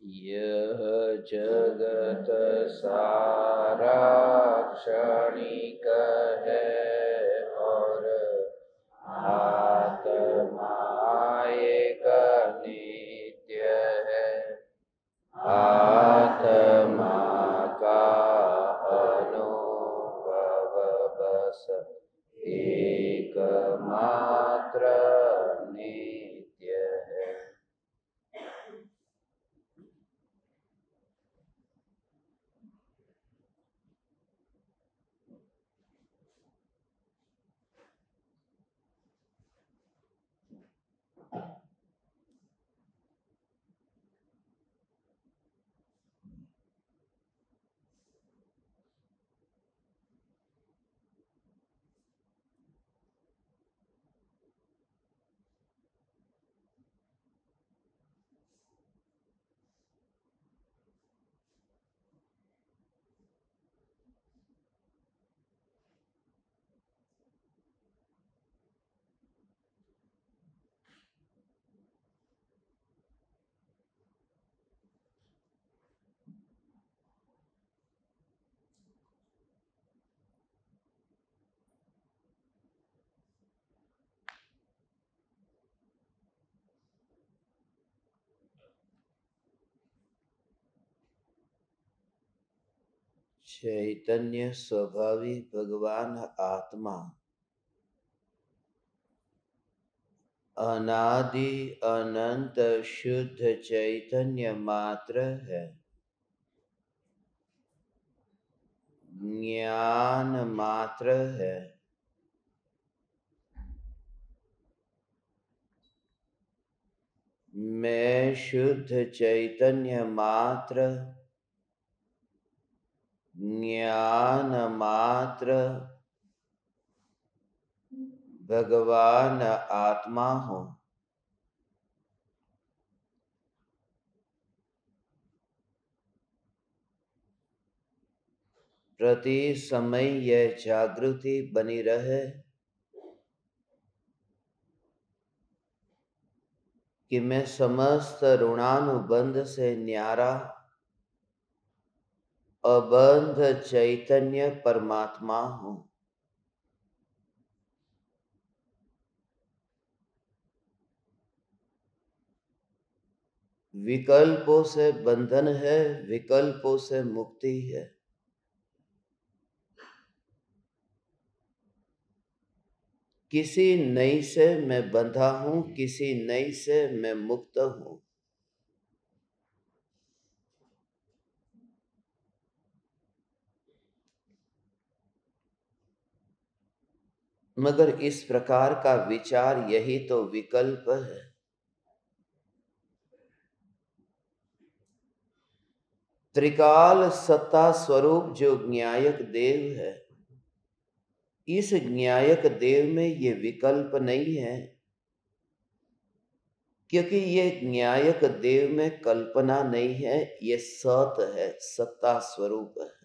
यह जगत सारा क्षणिक है और आत्मा एक नित्य है। आत्मा का अनुभव बस एकमात्र नित्य है। चैतन्य स्वभावी भगवान आत्मा अनादि अनंत शुद्ध चैतन्य मात्र है। ज्ञान मात्र है। मैं शुद्ध चैतन्य मात्र, ज्ञान मात्र भगवान आत्मा हूँ। प्रति समय यह जागृति बनी रहे कि मैं समस्त ऋणानुबंध से न्यारा अबंध चैतन्य परमात्मा हूँ। विकल्पों से बंधन है, विकल्पों से मुक्ति है। किसी नई से मैं बंधा हूं, किसी नई से मैं मुक्त हूं। मगर इस प्रकार का विचार यही तो विकल्प है। त्रिकाल सत्ता स्वरूप जो ज्ञायक देव है, इस ज्ञायक देव में ये विकल्प नहीं है, क्योंकि ये ज्ञायक देव में कल्पना नहीं है, ये सत है, सत्ता स्वरूप है।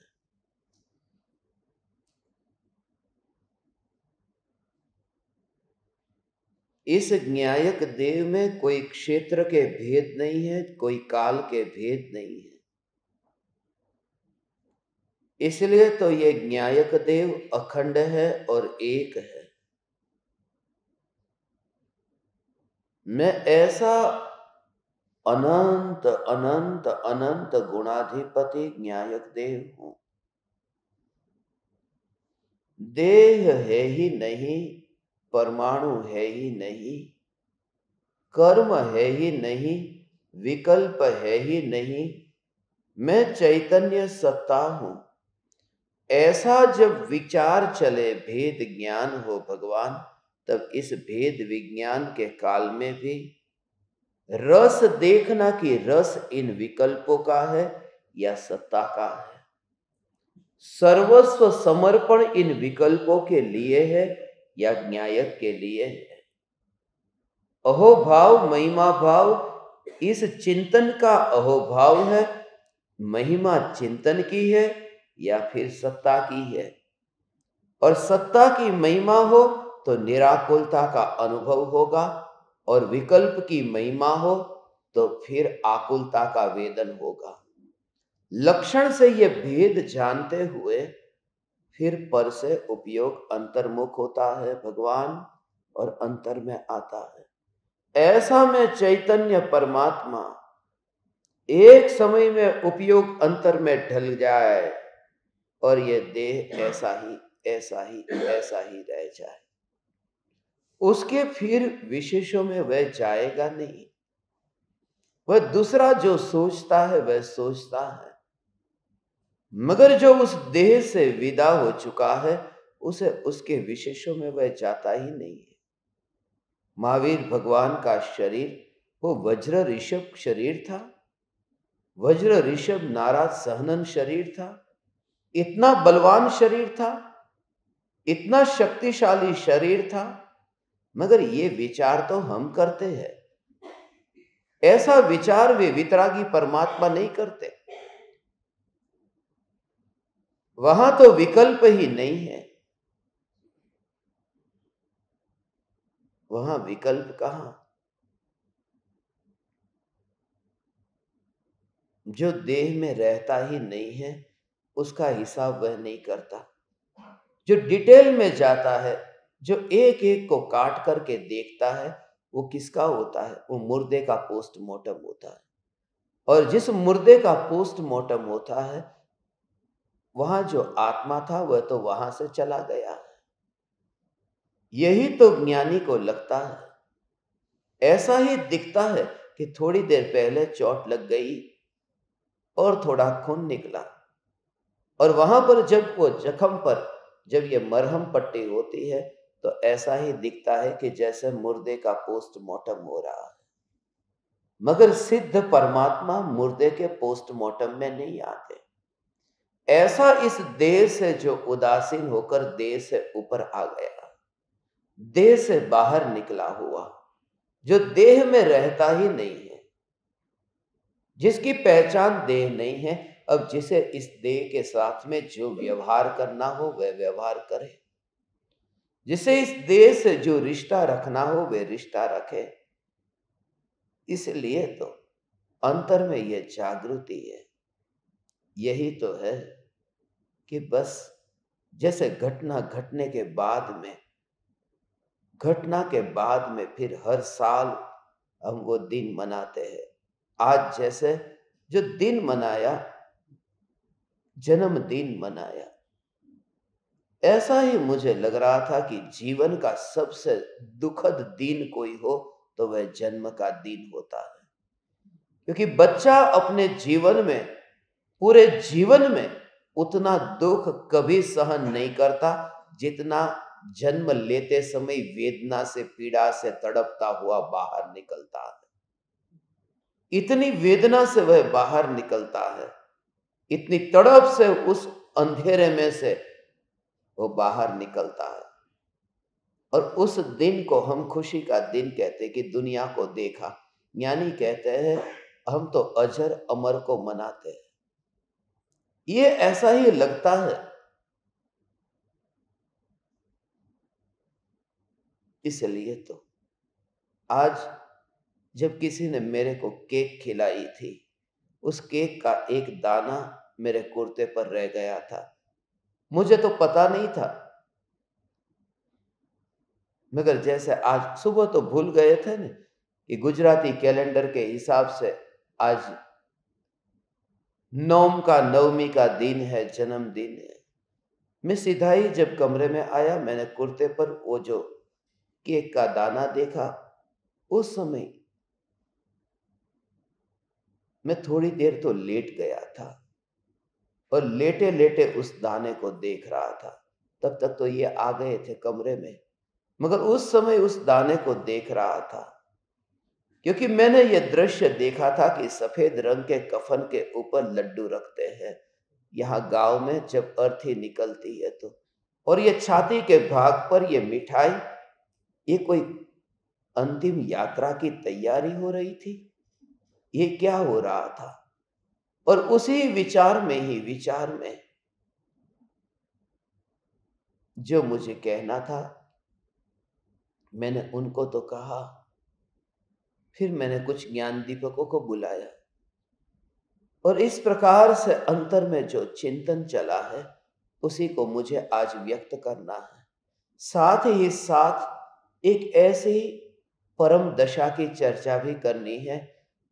इस ज्ञायक देव में कोई क्षेत्र के भेद नहीं है, कोई काल के भेद नहीं है। इसलिए तो ये ज्ञायक देव अखंड है और एक है। मैं ऐसा अनंत अनंत अनंत गुणाधिपति ज्ञायक देव हूं। देह है ही नहीं, परमाणु है ही नहीं, कर्म है ही नहीं, विकल्प है ही नहीं, मैं चैतन्य सत्ता हूं। ऐसा जब विचार चले, भेद ज्ञान हो भगवान, तब इस भेद विज्ञान के काल में भी रस देखना कि रस इन विकल्पों का है या सत्ता का है। सर्वस्व समर्पण इन विकल्पों के लिए है या ज्ञायक के लिए है। अहोभाव महिमा भाव, इस चिंतन का अहोभाव है, महिमा चिंतन की है या फिर सत्ता की है। और सत्ता की महिमा हो तो निराकुलता का अनुभव होगा, और विकल्प की महिमा हो तो फिर आकुलता का वेदन होगा। लक्षण से ये भेद जानते हुए फिर पर से उपयोग अंतर्मुख होता है भगवान और अंतर में आता है। ऐसा में चैतन्य परमात्मा एक समय में उपयोग अंतर में ढल जाए और ये देह ऐसा ही ऐसा ही ऐसा ही रह जाए। उसके फिर विशेषों में वह जाएगा नहीं। वह दूसरा जो सोचता है वह सोचता है, मगर जो उस देह से विदा हो चुका है उसे उसके विशेषों में वह जाता ही नहीं है। महावीर भगवान का शरीर वो वज्र ऋषभ शरीर था। वज्र ऋषभ नाराज सहनन शरीर था। इतना बलवान शरीर था, इतना शक्तिशाली शरीर था, मगर ये विचार तो हम करते हैं। ऐसा विचार वे वितरागी परमात्मा नहीं करते। वहां तो विकल्प ही नहीं है। वहां विकल्प कहां? जो देह में रहता ही नहीं है उसका हिसाब वह नहीं करता। जो डिटेल में जाता है, जो एक एक को काट करके देखता है, वो किसका होता है? वो मुर्दे का पोस्टमार्टम होता है। और जिस मुर्दे का पोस्टमार्टम होता है वहां जो आत्मा था वह तो वहां से चला गया। यही तो ज्ञानी को लगता है। ऐसा ही दिखता है कि थोड़ी देर पहले चोट लग गई और थोड़ा खून निकला, और वहां पर जब वो जख्म पर जब ये मरहम पट्टी होती है तो ऐसा ही दिखता है कि जैसे मुर्दे का पोस्टमार्टम हो रहा है। मगर सिद्ध परमात्मा मुर्दे के पोस्टमार्टम में नहीं आते। ऐसा इस देह से जो उदासीन होकर देह से ऊपर आ गया, देह से बाहर निकला हुआ, जो देह में रहता ही नहीं है, जिसकी पहचान देह नहीं है, अब जिसे इस देह के साथ में जो व्यवहार करना हो वह व्यवहार करे, जिसे इस देह से जो रिश्ता रखना हो वह रिश्ता रखे। इसलिए तो अंतर में यह जागृति है। यही तो है कि बस जैसे घटना घटने के बाद में, घटना के बाद में फिर हर साल हम वो दिन मनाते हैं। आज जैसे जो दिन मनाया, जन्मदिन मनाया, ऐसा ही मुझे लग रहा था कि जीवन का सबसे दुखद दिन कोई हो तो वह जन्म का दिन होता है। क्योंकि बच्चा अपने जीवन में, पूरे जीवन में उतना दुख कभी सहन नहीं करता जितना जन्म लेते समय वेदना से, पीड़ा से तड़पता हुआ बाहर निकलता है। इतनी वेदना से वह बाहर निकलता है, इतनी तड़प से उस अंधेरे में से वो बाहर निकलता है। और उस दिन को हम खुशी का दिन कहते कि दुनिया को देखा। ज्ञानी कहते हैं हम तो अजर अमर को मनाते हैं। ये ऐसा ही लगता है। इसलिए तो आज जब किसी ने मेरे को केक खिलाई थी, उस केक का एक दाना मेरे कुर्ते पर रह गया था। मुझे तो पता नहीं था, मगर जैसे आज सुबह तो भूल गए थे ना कि गुजराती कैलेंडर के हिसाब से आज नवमी का दिन है, जन्मदिन है। मैं सीधा ही जब कमरे में आया, मैंने कुर्ते पर वो जो केक का दाना देखा। उस समय मैं थोड़ी देर तो लेट गया था और लेटे लेटे उस दाने को देख रहा था। तब तक तो ये आ गए थे कमरे में, मगर उस समय उस दाने को देख रहा था, क्योंकि मैंने ये दृश्य देखा था कि सफेद रंग के कफन के ऊपर लड्डू रखते हैं यहाँ गांव में जब अर्थी निकलती है तो। और ये छाती के भाग पर ये मिठाई, ये कोई अंतिम यात्रा की तैयारी हो रही थी। ये क्या हो रहा था? और उसी विचार में जो मुझे कहना था मैंने उनको तो कहा, फिर मैंने कुछ ज्ञान दीपकों को बुलाया और इस प्रकार से अंतर में जो चिंतन चला है उसी को मुझे आज व्यक्त करना है। साथ ही साथ एक ऐसी परम दशा की चर्चा भी करनी है।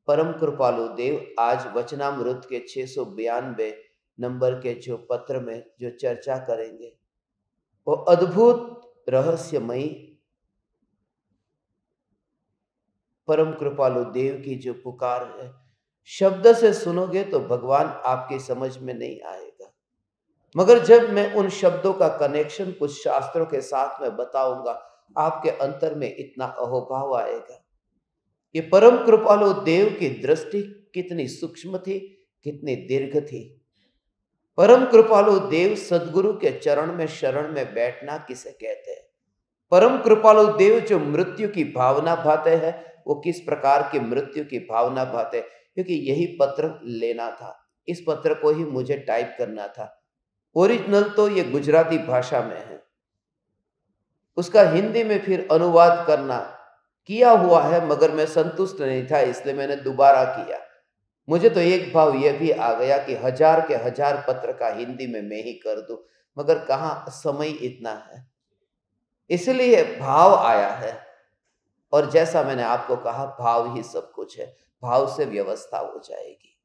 परम कृपालु देव आज वचनामृत के 692 नंबर के जो पत्र में जो चर्चा करेंगे वो अद्भुत रहस्यमयी परम कृपालु देव की जो पुकार है, शब्द से सुनोगे तो भगवान आपकी समझ में नहीं आएगा, मगर जब मैं उन शब्दों का कनेक्शन कुछ शास्त्रों के साथ में बताऊंगा आपके अंतर में इतना अहोभाव आएगा। ये परम कृपालु देव की दृष्टि कितनी सूक्ष्म थी, कितनी दीर्घ थी। परम कृपालु देव सदगुरु के चरण में शरण में बैठना किसे कहते हैं? परम कृपालु देव जो मृत्यु की भावना भाते हैं, वो किस प्रकार की मृत्यु की भावना भाते हैं? क्योंकि यही पत्र लेना था, इस पत्र को ही मुझे टाइप करना था। ओरिजिनल तो ये गुजराती भाषा में है, उसका हिंदी में फिर अनुवाद करना किया हुआ है, मगर मैं संतुष्ट नहीं था, इसलिए मैंने दोबारा किया। मुझे तो एक भाव यह भी आ गया कि 1000 के 1000 पत्र का हिंदी में मैं ही कर दूं, मगर कहाँ समय इतना है, इसलिए भाव आया है। और जैसा मैंने आपको कहा, भाव ही सब कुछ है, भाव से व्यवस्था हो जाएगी।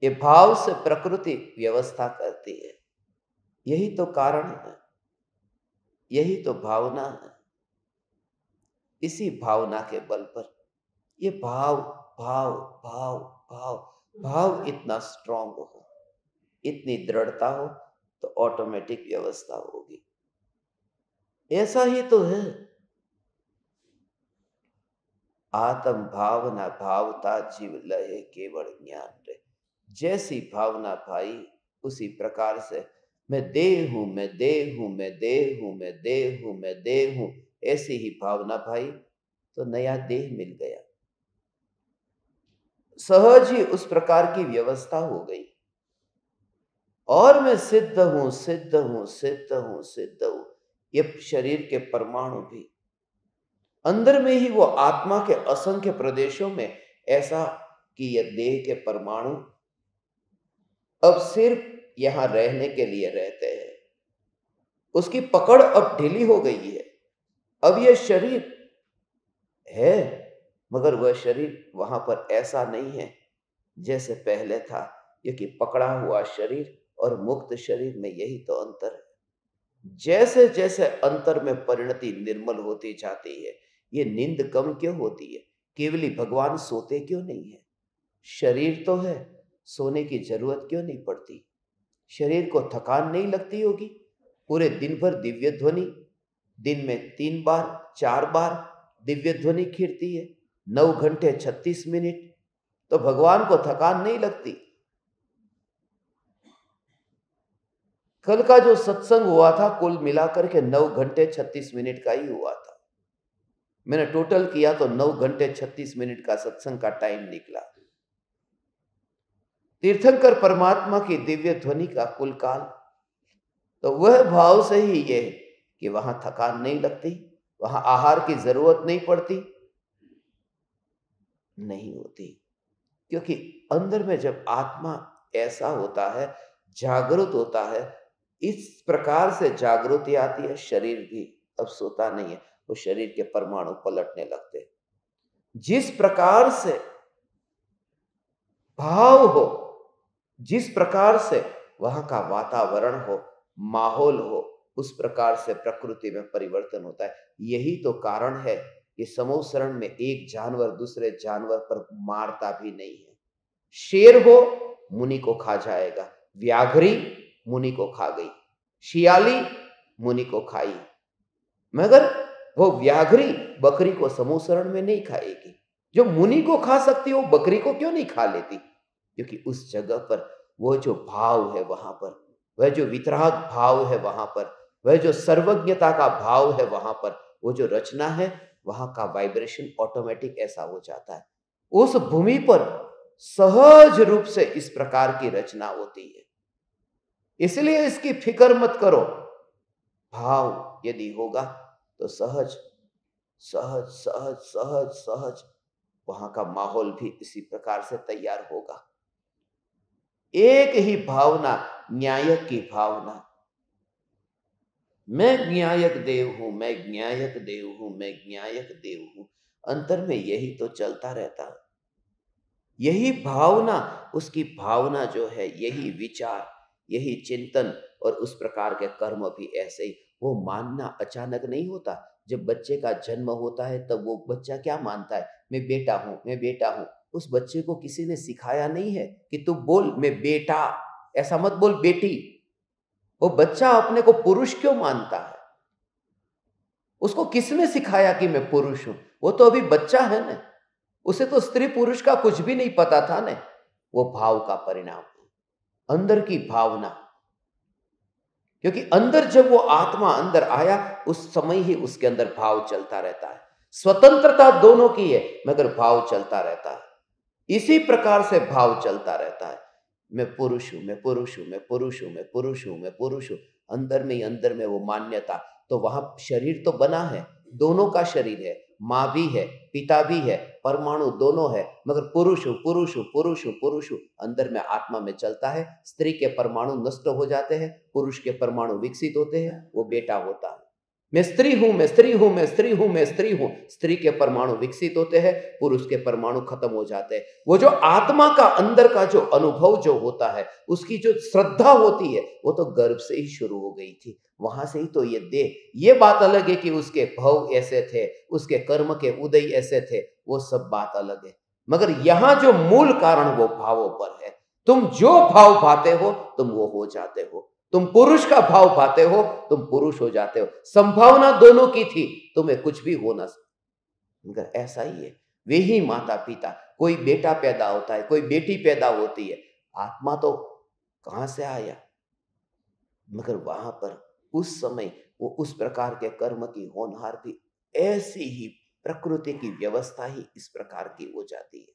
ये भाव से प्रकृति व्यवस्था करती है, यही तो कारण है, यही तो भावना है। इसी भावना के बल पर ये भाव भाव भाव भाव भाव इतना स्ट्रांग हो, इतनी दृढ़ता हो तो ऑटोमेटिक व्यवस्था होगी। ऐसा ही तो है। आत्म भावना भावता जीव लहे केवल ज्ञान रे। जैसी भावना भाई उसी प्रकार से मैं देह हूं, मैं देह हूं, मैं देह हूं, मैं देह हूं, मैं देह हूं, ऐसी ही भावना भाई तो नया देह मिल गया, सहज ही उस प्रकार की व्यवस्था हो गई। और मैं सिद्ध हूं, सिद्ध हूं, सिद्ध हूं, सिद्ध हूं। ये शरीर के परमाणु भी अंदर में ही वो आत्मा के असंख्य प्रदेशों में ऐसा कि यह देह के परमाणु अब सिर्फ यहां रहने के लिए रहते हैं। उसकी पकड़ अब ढीली हो गई है। अब यह शरीर है, मगर वह शरीर वहां पर ऐसा नहीं है जैसे पहले था। क्योंकि पकड़ा हुआ शरीर और मुक्त शरीर में यही तो अंतर है। जैसे जैसे अंतर में परिणति निर्मल होती जाती है, ये नींद कम क्यों होती है? केवली भगवान सोते क्यों नहीं है? शरीर तो है, सोने की जरूरत क्यों नहीं पड़ती? शरीर को थकान नहीं लगती होगी? पूरे दिन भर दिव्य ध्वनि, दिन में 3 बार 4 बार दिव्य ध्वनि खिरती है, 9 घंटे 36 मिनट, तो भगवान को थकान नहीं लगती। कल का जो सत्संग हुआ था कुल मिलाकर के 9 घंटे 36 मिनट का ही हुआ था। मैंने टोटल किया तो 9 घंटे 36 मिनट का सत्संग का टाइम निकला। तीर्थंकर परमात्मा की दिव्य ध्वनि का कुल काल, तो वह भाव से ही ये है कि वहां थकान नहीं लगती, वहां आहार की जरूरत नहीं पड़ती, नहीं होती। क्योंकि अंदर में जब आत्मा ऐसा होता है, जागृत होता है, इस प्रकार से जागृति आती है, शरीर भी अब सोता नहीं है, वो शरीर के परमाणु पलटने लगते हैं। जिस प्रकार से भाव हो, जिस प्रकार से वहां का वातावरण हो, माहौल हो, उस प्रकार से प्रकृति में परिवर्तन होता है। यही तो कारण है कि समूसरण में एक जानवर दूसरे जानवर पर मारता भी नहीं है। शेर हो मुनि को खा जाएगा, व्याघ्री मुनि को खा गई, शियाली मुनि को खाई, मगर वो व्याघ्री बकरी को समूसरण में नहीं खाएगी। जो मुनि को खा सकती है वो बकरी को क्यों नहीं खा लेती? क्योंकि उस जगह पर वो जो भाव है, वहां पर वह जो वितराग भाव है, वहां पर वह जो सर्वज्ञता का भाव है, वहां पर वो जो रचना है, वहां का वाइब्रेशन ऑटोमेटिक ऐसा हो जाता है। उस भूमि पर सहज रूप से इस प्रकार की रचना होती है। इसलिए इसकी फिक्र मत करो। भाव यदि होगा तो सहज सहज सहज सहज सहज वहां का माहौल भी इसी प्रकार से तैयार होगा। एक ही भावना, न्यायक की भावना, मैं न्यायक देव हूं, मैं न्यायक देव हूं, मैं न्यायक देव हूं। अंतर में यही तो चलता रहता है। यही भावना, उसकी भावना जो है, यही विचार, यही चिंतन और उस प्रकार के कर्म भी ऐसे ही। वो मानना अचानक नहीं होता। जब बच्चे का जन्म होता है तब वो बच्चा क्या मानता है? मैं बेटा हूं, मैं बेटा हूं। उस बच्चे को किसी ने सिखाया नहीं है कि तू बोल मैं बेटा, ऐसा मत बोल बेटी। वो बच्चा अपने को पुरुष क्यों मानता है? उसको किसने सिखाया कि मैं पुरुष हूं? वो तो अभी बच्चा है ना, उसे तो स्त्री पुरुष का कुछ भी नहीं पता था ने। वो भाव का परिणाम, अंदर की भावना। क्योंकि अंदर जब वो आत्मा अंदर आया, उस समय ही उसके अंदर भाव चलता रहता है। स्वतंत्रता दोनों की है, मगर भाव चलता रहता है। इसी प्रकार से भाव चलता रहता है। मैं पुरुष हूं, मैं पुरुष हूं, मैं पुरुष हूं, मैं पुरुष हूं, मैं पुरुष हूं। अंदर में ही अंदर में वो मान्यता। तो वहां शरीर तो बना है, दोनों का शरीर है, माँ भी है, पिता भी है, परमाणु दोनों है, मगर पुरुष हूं, पुरुष हूं, पुरुष हूं, पुरुष हूं। अंदर में आत्मा में चलता है। स्त्री के परमाणु नष्ट हो जाते हैं, पुरुष के परमाणु विकसित होते हैं, वो बेटा होता है। मैं स्त्री हूं, मैं स्त्री हूं, मैं स्त्री हूं, मैं स्त्री हूं। स्त्री के परमाणु विकसित होते हैं, पुरुष के परमाणु खत्म हो जाते हैं। वो जो आत्मा का अंदर का जो अनुभव जो होता है, उसकी जो श्रद्धा होती है, वो तो गर्भ से ही शुरू हो गई थी। वहां से ही तो ये देह। ये बात अलग है कि उसके भव ऐसे थे, उसके कर्म के उदय ऐसे थे, वो सब बात अलग है। मगर यहां जो मूल कारण वो भावों पर है। तुम जो भाव पाते हो तुम वो हो जाते हो। तुम पुरुष का भाव पाते हो, तुम पुरुष हो जाते हो। संभावना दोनों की थी, तुम्हें कुछ भी हो ना सकता, मगर ऐसा ही है। वे ही माता पिता, कोई बेटा पैदा होता है, कोई बेटी पैदा होती है। आत्मा तो कहां से आया? मगर वहां पर उस समय वो उस प्रकार के कर्म की होनहार थी। ऐसी ही प्रकृति की व्यवस्था ही इस प्रकार की हो जाती है।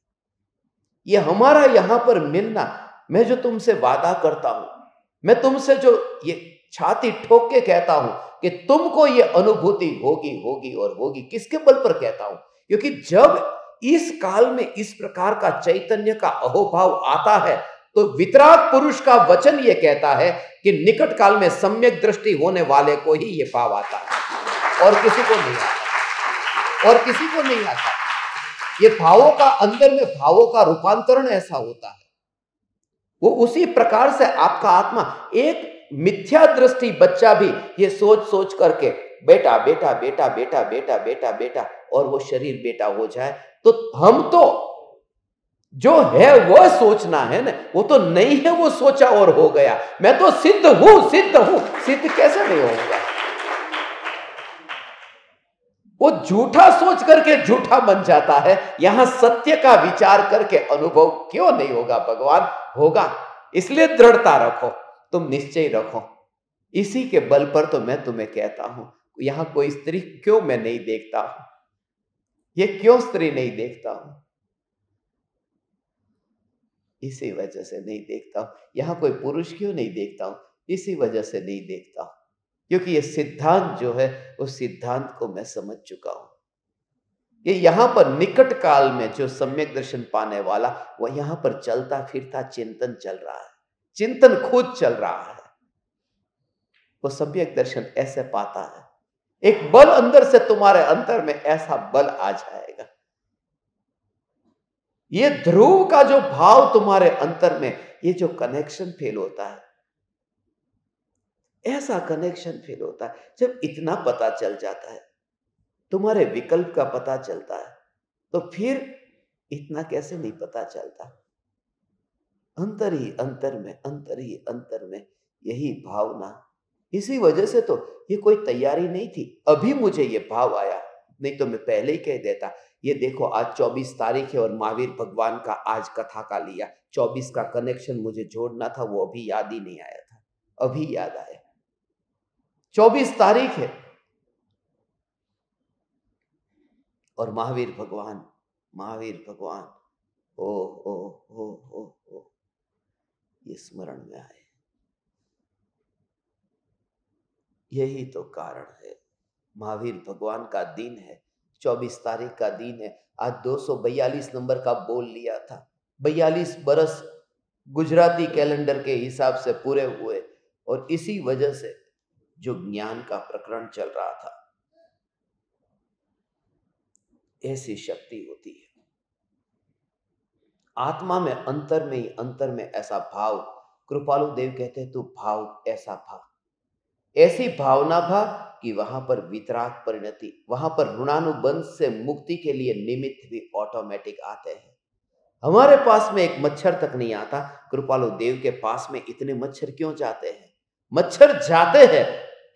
ये हमारा यहां पर मिलना, मैं जो तुमसे वादा करता हूं, मैं तुमसे जो ये छाती ठोक के कहता हूं कि तुमको ये अनुभूति होगी होगी और होगी, किसके बल पर कहता हूं? क्योंकि जब इस काल में इस प्रकार का चैतन्य का अहोभाव आता है, तो वितराग पुरुष का वचन ये कहता है कि निकट काल में सम्यक दृष्टि होने वाले को ही ये भाव आता है, और किसी को नहीं आता, और किसी को नहीं आता। ये भावों का, अंदर में भावों का रूपांतरण ऐसा होता है। वो उसी प्रकार से आपका आत्मा, एक मिथ्या दृष्टि बच्चा भी ये सोच सोच करके बेटा बेटा बेटा बेटा बेटा बेटा बेटा, और वो शरीर बेटा हो जाए, तो हम तो जो है वह सोचना है ना, वो तो नहीं है, वो सोचा और हो गया। मैं तो सिद्ध हूं, सिद्ध हूं। सिद्ध कैसे नहीं होगा? वो झूठा सोच करके झूठा बन जाता है। यहां सत्य का विचार करके अनुभव क्यों नहीं होगा भगवान? होगा। इसलिए दृढ़ता रखो, तुम निश्चय रखो। इसी के बल पर तो मैं तुम्हें कहता हूं, यहां कोई स्त्री क्यों मैं नहीं देखता हूं? ये क्यों स्त्री नहीं देखता हूं? इसी वजह से नहीं देखता हूं। यहां कोई पुरुष क्यों नहीं देखता हूं? इसी वजह से नहीं देखता हूं। क्योंकि ये सिद्धांत जो है, उस सिद्धांत को मैं समझ चुका हूं। ये यहां पर निकट काल में जो सम्यक दर्शन पाने वाला, वह यहां पर चलता फिरता चिंतन चल रहा है, चिंतन खुद चल रहा है। वो सम्यक दर्शन ऐसे पाता है। एक बल अंदर से तुम्हारे अंतर में ऐसा बल आ जाएगा। ये ध्रुव का जो भाव तुम्हारे अंतर में, ये जो कनेक्शन फील होता है, ऐसा कनेक्शन फील होता है जब इतना पता चल जाता है, तुम्हारे विकल्प का पता चलता है, तो फिर इतना कैसे नहीं पता चलता? अंतर ही अंतर में, अंतर ही अंतर में, यही भावना। इसी वजह से तो ये कोई तैयारी नहीं थी, अभी मुझे ये भाव आया, नहीं तो मैं पहले ही कह देता। ये देखो आज 24 तारीख है और महावीर भगवान का आज कथा का लिया। 24 का कनेक्शन मुझे जोड़ना था, वो अभी याद ही नहीं आया था, अभी याद आया। 24 तारीख है और महावीर भगवान, महावीर भगवान, ओ ओ ओ ओ ओ, ये स्मरण में आए। यही तो कारण है, महावीर भगवान का दिन है, 24 तारीख का दिन है, आज 242 नंबर का बोल लिया था। 42 बरस गुजराती कैलेंडर के हिसाब से पूरे हुए, और इसी वजह से जो ज्ञान का प्रकरण चल रहा था, ऐसी शक्ति होती है आत्मा में, अंतर में ही अंतर में ऐसा भाव। कृपालु देव कहते हैं तू भाव ऐसा भा, ऐसी भावना भा कि वहां पर वितराग परिणति, वहां पर ऋणानुबंध से मुक्ति के लिए निमित्त भी ऑटोमेटिक आते हैं। हमारे पास में एक मच्छर तक नहीं आता, कृपालु देव के पास में इतने मच्छर क्यों जाते हैं? मच्छर जाते हैं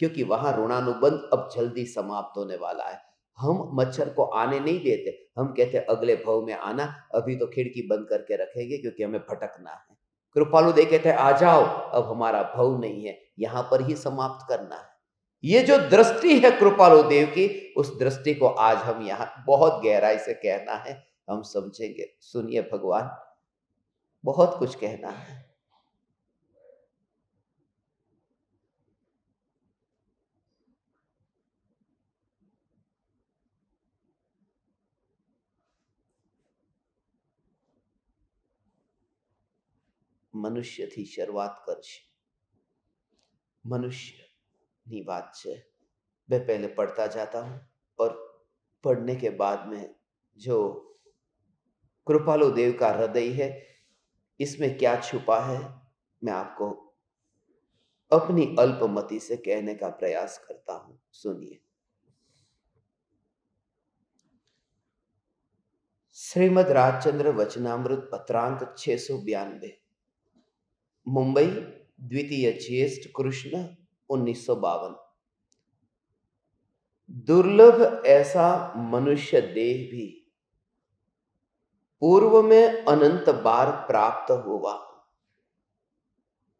क्योंकि वहां ऋणानुबंध अब जल्दी समाप्त होने वाला है। हम मच्छर को आने नहीं देते, हम कहते अगले भव में आना, अभी तो खिड़की बंद करके रखेंगे क्योंकि हमें भटकना है। कृपालु देव कहते हैं आ जाओ, अब हमारा भव नहीं है, यहां पर ही समाप्त करना है। ये जो दृष्टि है कृपालु देव की, उस दृष्टि को आज हम यहां बहुत गहराई से कहना है, हम समझेंगे। सुनिए भगवान, बहुत कुछ कहना है। મનુષ્ય થી શરૂઆત કરશે। मनुष्य बात છે। मैं पहले पढ़ता जाता हूं और पढ़ने के बाद में जो कृपालु देव का हृदय है, इसमें क्या छुपा है, मैं आपको अपनी अल्पमति से कहने का प्रयास करता हूं। सुनिए। श्रीमद् राजचंद्र वचनामृत पत्रांक 692, मुंबई, द्वितीय ज्येष्ठ कृष्ण 1952। दुर्लभ ऐसा मनुष्य देह भी पूर्व में अनंत बार प्राप्त हुआ,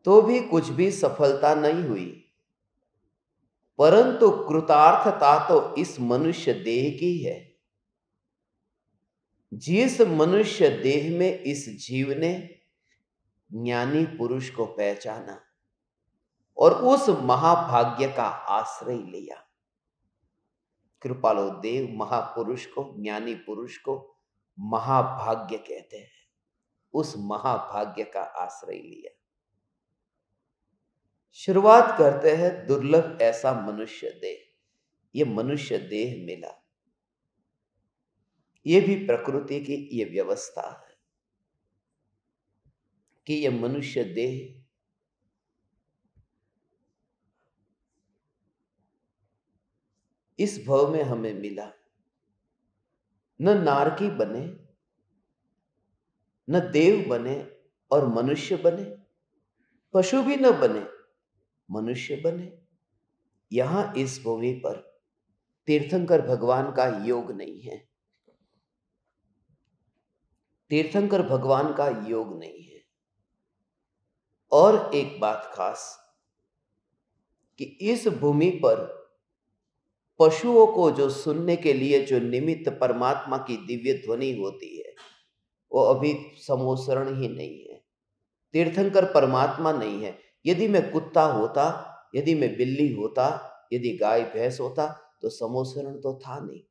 तो भी कुछ भी सफलता नहीं हुई, परंतु कृतार्थता तो इस मनुष्य देह की है। जिस मनुष्य देह में इस जीव ने ज्ञानी पुरुष को पहचाना और उस महाभाग्य का आश्रय लिया। कृपालु देव महापुरुष को, ज्ञानी पुरुष को महाभाग्य कहते हैं। उस महाभाग्य का आश्रय लिया। शुरुआत करते हैं, दुर्लभ ऐसा मनुष्य देह। ये मनुष्य देह मिला, ये भी प्रकृति की ये व्यवस्था है कि ये मनुष्य देह इस भव में हमें मिला। न नारकी बने, न देव बने और मनुष्य बने, पशु भी न बने, मनुष्य बने। यहां इस भूमि पर तीर्थंकर भगवान का योग नहीं है, तीर्थंकर भगवान का योग नहीं है। और एक बात खास कि इस भूमि पर पशुओं को जो सुनने के लिए जो निमित्त परमात्मा की दिव्य ध्वनि होती है, वो अभी समोसरण ही नहीं है। तीर्थंकर परमात्मा नहीं है। यदि मैं कुत्ता होता, यदि मैं बिल्ली होता, यदि गाय भैंस होता, तो समोसरण तो था नहीं।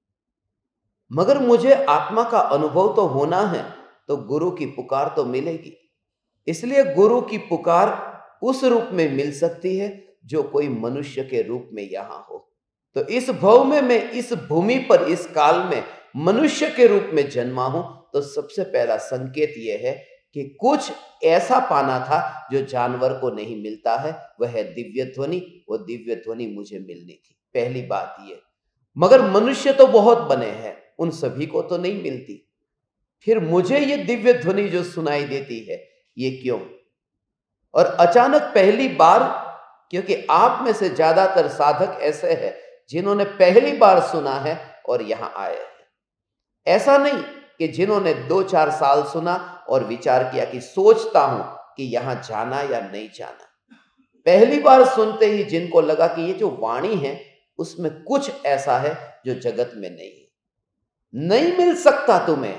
मगर मुझे आत्मा का अनुभव तो होना है, तो गुरु की पुकार तो मिलेगी। इसलिए गुरु की पुकार उस रूप में मिल सकती है जो कोई मनुष्य के रूप में यहां हो। तो इस भव में मैं इस भूमि पर इस काल में मनुष्य के रूप में जन्मा हूं, तो सबसे पहला संकेत यह है कि कुछ ऐसा पाना था जो जानवर को नहीं मिलता है, वह है दिव्य ध्वनि। वो दिव्य ध्वनि मुझे मिलनी थी, पहली बात ये। मगर मनुष्य तो बहुत बने हैं, उन सभी को तो नहीं मिलती। फिर मुझे ये दिव्य ध्वनि जो सुनाई देती है, ये क्यों? और अचानक पहली बार, क्योंकि आप में से ज्यादातर साधक ऐसे हैं जिन्होंने पहली बार सुना है और यहां आए हैं। ऐसा नहीं कि जिन्होंने 2-4 साल सुना और विचार किया कि सोचता हूं कि यहां जाना या नहीं जाना। पहली बार सुनते ही जिनको लगा कि ये जो वाणी है उसमें कुछ ऐसा है जो जगत में नहीं है, नहीं मिल सकता तुम्हें,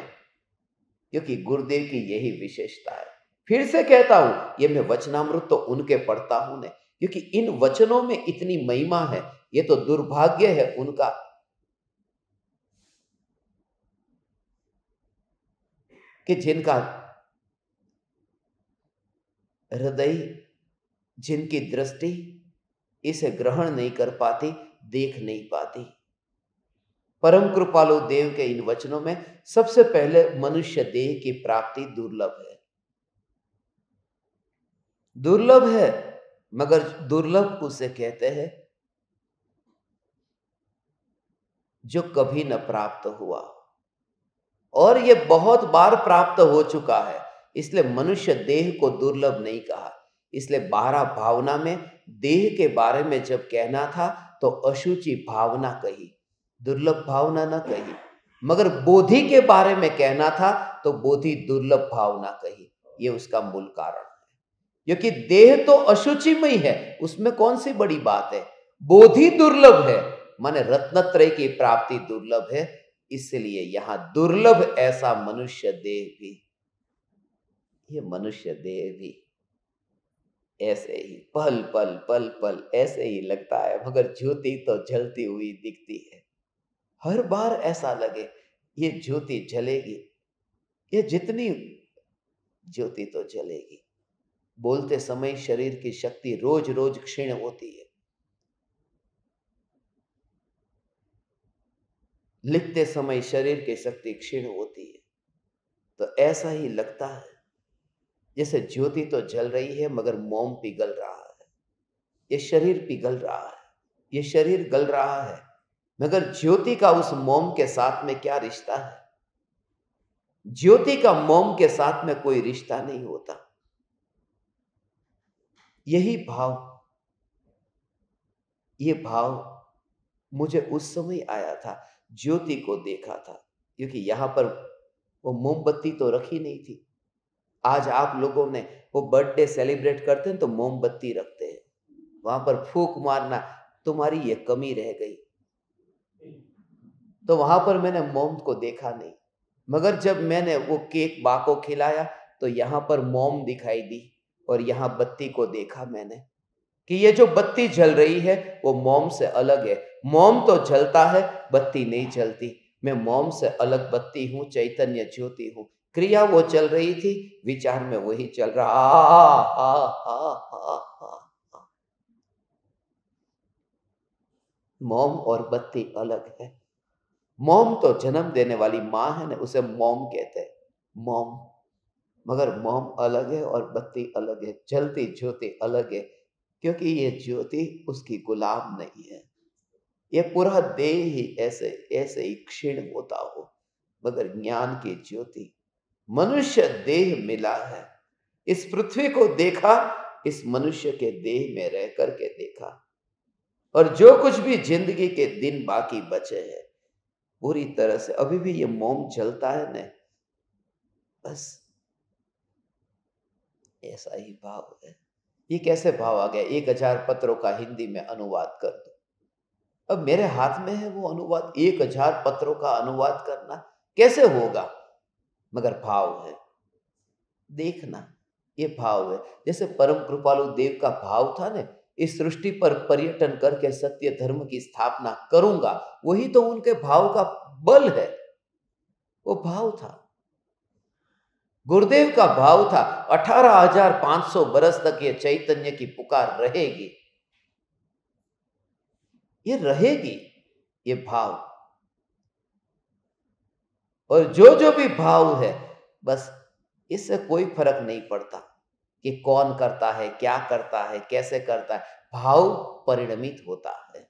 क्योंकि गुरुदेव की यही विशेषता है। फिर से कहता हूं, ये मैं वचनामृत तो उनके पढ़ता हूं ने, क्योंकि इन वचनों में इतनी महिमा है। ये तो दुर्भाग्य है उनका कि जिनका हृदय, जिनकी दृष्टि इसे ग्रहण नहीं कर पाती, देख नहीं पाती। परम कृपालु देव के इन वचनों में सबसे पहले मनुष्य देह की प्राप्ति दुर्लभ है। दुर्लभ है, मगर दुर्लभ उसे कहते हैं जो कभी न प्राप्त हुआ, और यह बहुत बार प्राप्त हो चुका है, इसलिए मनुष्य देह को दुर्लभ नहीं कहा। इसलिए 12 भावना में देह के बारे में जब कहना था तो अशुचि भावना कही, दुर्लभ भावना न कही। मगर बोधि के बारे में कहना था तो बोधि दुर्लभ भावना कही। यह उसका मूल कारण है, क्योंकि देह तो अशुचिमय है, उसमें कौन सी बड़ी बात है। बोधि दुर्लभ है, माने रत्नत्रय की प्राप्ति दुर्लभ है, इसलिए यहां दुर्लभ ऐसा मनुष्य देह भी, ये मनुष्य देह भी ऐसे ही पल पल पल पल ऐसे ही लगता है, मगर ज्योति तो जलती हुई दिखती है। हर बार ऐसा लगे ये ज्योति जलेगी, ये जितनी ज्योति तो जलेगी। बोलते समय शरीर की शक्ति रोज रोज क्षीण होती है, लिखते समय शरीर की शक्ति क्षीण होती है। तो ऐसा ही लगता है जैसे ज्योति तो जल रही है मगर मोम पिघल रहा है, ये शरीर पिघल रहा है, ये शरीर गल रहा है, मगर ज्योति का उस मोम के साथ में क्या रिश्ता है। ज्योति का मोम के साथ में कोई रिश्ता नहीं होता। यही भाव, ये भाव मुझे उस समय आया था, ज्योति को देखा था, क्योंकि यहां पर वो मोमबत्ती तो रखी नहीं थी। आज आप लोगों ने वो बर्थडे सेलिब्रेट करते हैं तो मोमबत्ती रखते हैं, वहां पर फूंक मारना, तुम्हारी ये कमी रह गई। तो वहां पर मैंने मोम को देखा नहीं, मगर जब मैंने वो केक बा को खिलाया तो यहां पर मोम दिखाई दी, और यहां बत्ती को देखा मैंने कि ये जो बत्ती जल रही है वो मोम से अलग है। मोम तो जलता है, बत्ती नहीं जलती। मैं मोम से अलग बत्ती हूं, चैतन्य ज्योति हूं। क्रिया वो चल रही थी, विचार में वही चल रहा। मोम और बत्ती अलग है। मोम तो जन्म देने वाली मां है ना, उसे मोम कहते हैं, मोम। मगर मोम अलग है और बत्ती अलग है, जलती ज्योति अलग है, क्योंकि ये ज्योति उसकी गुलाम नहीं है। ये पूरा देह ही ऐसे ऐसे ही क्षीण होता हो, मगर ज्ञान की ज्योति, मनुष्य देह मिला है। इस पृथ्वी को देखा, इस मनुष्य के देह में रह करके देखा, और जो कुछ भी जिंदगी के दिन बाकी बचे हैं, पूरी तरह से अभी भी ये मोम जलता है न, बस ऐसा ही भाव है। ये कैसे भाव आ गया? 1000 पत्रों का हिंदी में अनुवाद कर दो। अब मेरे हाथ में है वो अनुवाद, 1000 पत्रों का अनुवाद करना कैसे होगा? मगर भाव है, देखना, ये भाव है। जैसे परम कृपालु देव का भाव था ने, इस सृष्टि पर पर्यटन करके सत्य धर्म की स्थापना करूंगा, वही तो उनके भाव का बल है। वो भाव था, गुरुदेव का भाव था, 18,500 बरस तक ये चैतन्य की पुकार रहेगी, ये रहेगी, ये भाव। और जो जो भी भाव है, बस इससे कोई फर्क नहीं पड़ता कि कौन करता है, क्या करता है, कैसे करता है, भाव परिणमित होता है।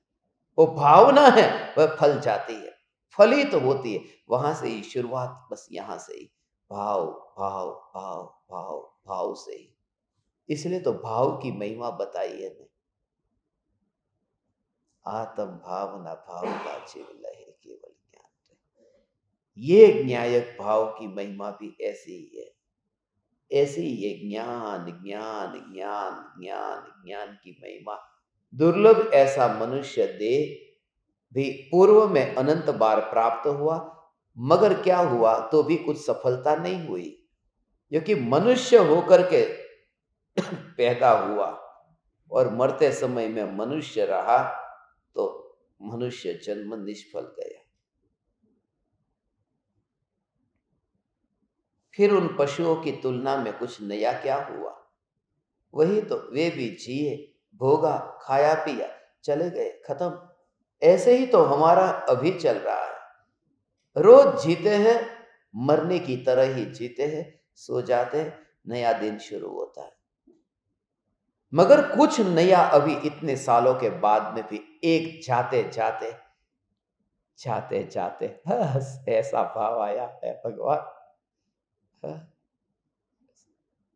वो भावना है, वह फल जाती है, फलित होती है, वहां से ही शुरुआत, बस यहां से ही भाव भाव भाव भाव भाव से ही। इसलिए तो भाव की महिमा बताई है ने, आत्म भावना भाव का जीव लहे केवल ज्ञान। ये न्यायक भाव की महिमा भी ऐसी ही है, ऐसी ये ज्ञान ज्ञान ज्ञान ज्ञान ज्ञान की महिमा। दुर्लभ ऐसा मनुष्य देह भी पूर्व में अनंत बार प्राप्त हुआ, मगर क्या हुआ तो भी कुछ सफलता नहीं हुई, क्योंकि मनुष्य होकर के पैदा हुआ और मरते समय में मनुष्य रहा, तो मनुष्य जन्म निष्फल गया। फिर उन पशुओं की तुलना में कुछ नया क्या हुआ? वही तो, वे भी जिए, भोगा, खाया पिया, चले गए, खत्म। ऐसे ही तो हमारा अभी चल रहा है। रोज जीते हैं, मरने की तरह ही जीते हैं, सो जाते हैं, नया दिन शुरू होता है। मगर कुछ नया अभी इतने सालों के बाद में भी एक जाते जाते जाते जाते ऐसा भाव आया है भगवान।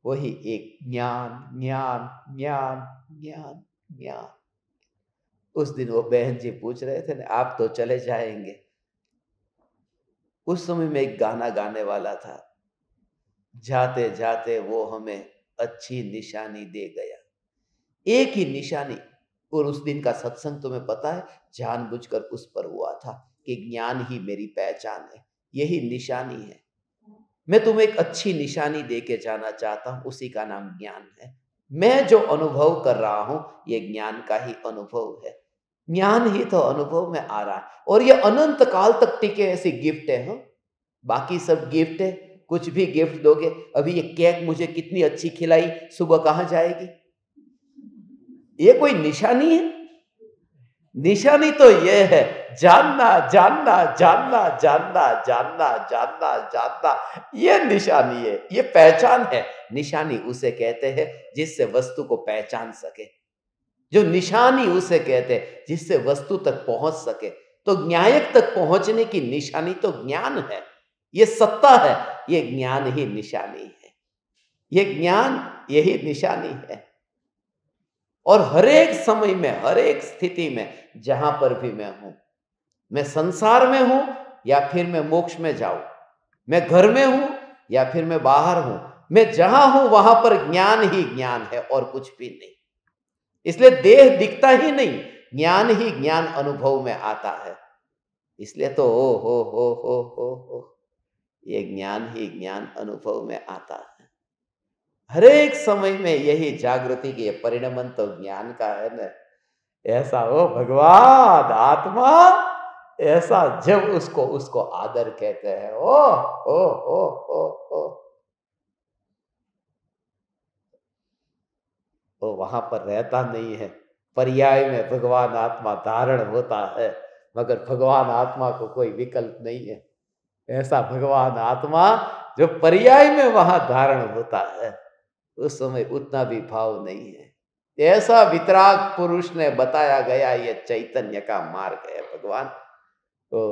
वही एक ज्ञान ज्ञान ज्ञान ज्ञान ज्ञान। उस दिन वो बहन जी पूछ रहे थे ना, आप तो चले जाएंगे। उस समय में एक गाना गाने वाला था, जाते जाते वो हमें अच्छी निशानी दे गया। एक ही निशानी। और उस दिन का सत्संग तुम्हें पता है, जानबूझकर उस पर हुआ था कि ज्ञान ही मेरी पहचान है, यही निशानी है। मैं तुम्हें एक अच्छी निशानी दे के जाना चाहता हूं, उसी का नाम ज्ञान है। मैं जो अनुभव कर रहा हूं, ये ज्ञान का ही अनुभव है। ज्ञान ही तो अनुभव में आ रहा है, और ये अनंत काल तक टिके ऐसी गिफ्ट है। हाँ, बाकी सब गिफ्ट है, कुछ भी गिफ्ट दोगे। अभी ये केक मुझे कितनी अच्छी खिलाई, सुबह कहां जाएगी? ये कोई निशानी है? निशानी तो ये है, जानना जानना जानना जानना जानना जानना जानना, ये निशानी है, ये पहचान है। निशानी उसे कहते हैं जिससे वस्तु को पहचान सके, जो निशानी उसे कहते हैं जिससे वस्तु तक पहुंच सके। तो न्यायक तक पहुंचने की निशानी तो ज्ञान है, ये सत्ता है, ये ज्ञान ही निशानी है, ये ज्ञान यही निशानी है। और हर एक समय में, हर एक स्थिति में, जहां पर भी मैं हूं, मैं संसार में हूं या फिर मैं मोक्ष में जाऊं, मैं घर में हूं या फिर मैं बाहर हूं, मैं जहां हूं वहां पर ज्ञान ही ज्ञान है और कुछ भी नहीं। इसलिए देह दिखता ही नहीं, ज्ञान ही ज्ञान अनुभव में आता है। इसलिए तो ओ हो, ये ज्ञान ही ज्ञान अनुभव में आता है। हर एक समय में यही जागृति के परिणमन तो ज्ञान का है न। ऐसा हो भगवान आत्मा, ऐसा जब उसको आदर कहते हैं, वो वहां पर रहता नहीं है। पर्याय में भगवान आत्मा धारण होता है, मगर भगवान आत्मा को कोई विकल्प नहीं है। ऐसा भगवान आत्मा जो पर्याय में वहां धारण होता है, उस समय उतना भी भाव नहीं है। ऐसा वितराग पुरुष ने बताया गया, ये चैतन्य का मार्ग है भगवान। हो।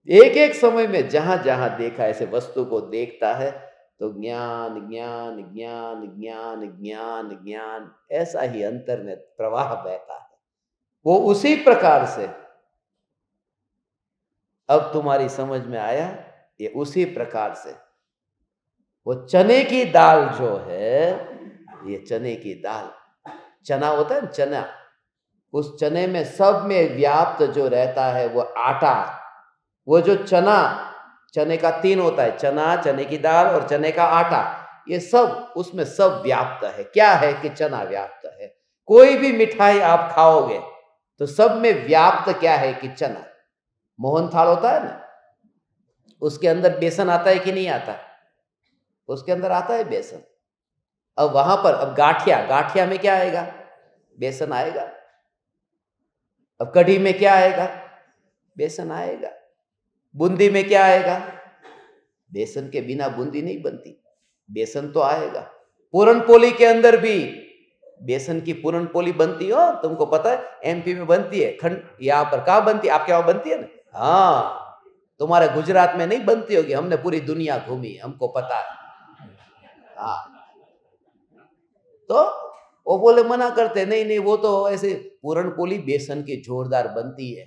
एक एक समय में जहां जहां देखा, ऐसे वस्तु को देखता है तो ज्ञान ज्ञान ज्ञान ज्ञान ज्ञान ज्ञान, ऐसा ही अंतर में प्रवाह बहता है। वो उसी प्रकार से, अब तुम्हारी समझ में आया, ये उसी प्रकार से वो चने की दाल जो है, ये चने की दाल, चना होता है ना, चना, उस चने में सब में व्याप्त जो रहता है वो आटा। वो जो चना, चने का 3 होता है, चना, चने की दाल और चने का आटा, ये सब उसमें सब व्याप्त है। क्या है कि चना व्याप्त है। कोई भी मिठाई आप खाओगे तो सब में व्याप्त क्या है कि चना। मोहन थाल होता है ना, उसके अंदर बेसन आता है कि नहीं आता? उसके अंदर आता है बेसन। अब वहां पर, अब गाठिया में क्या आएगा? बेसन आएगा। अब कढ़ी में क्या आएगा? बेसन आएगा। बूंदी में क्या आएगा? बेसन के बिना बूंदी नहीं बनती, बेसन तो आएगा। पूरनपोली के अंदर भी बेसन की पूरनपोली बनती हो, तुमको पता है, एमपी में बनती है। खंड यहाँ पर कहाँ बनती है? आपके वहां बनती है ना? हाँ, तुम्हारे गुजरात में नहीं बनती होगी, हमने पूरी दुनिया घूमी, हमको पता है। हाँ, तो वो बोले, मना करते, नहीं वो तो ऐसे पूरनपोली बेसन की जोरदार बनती है,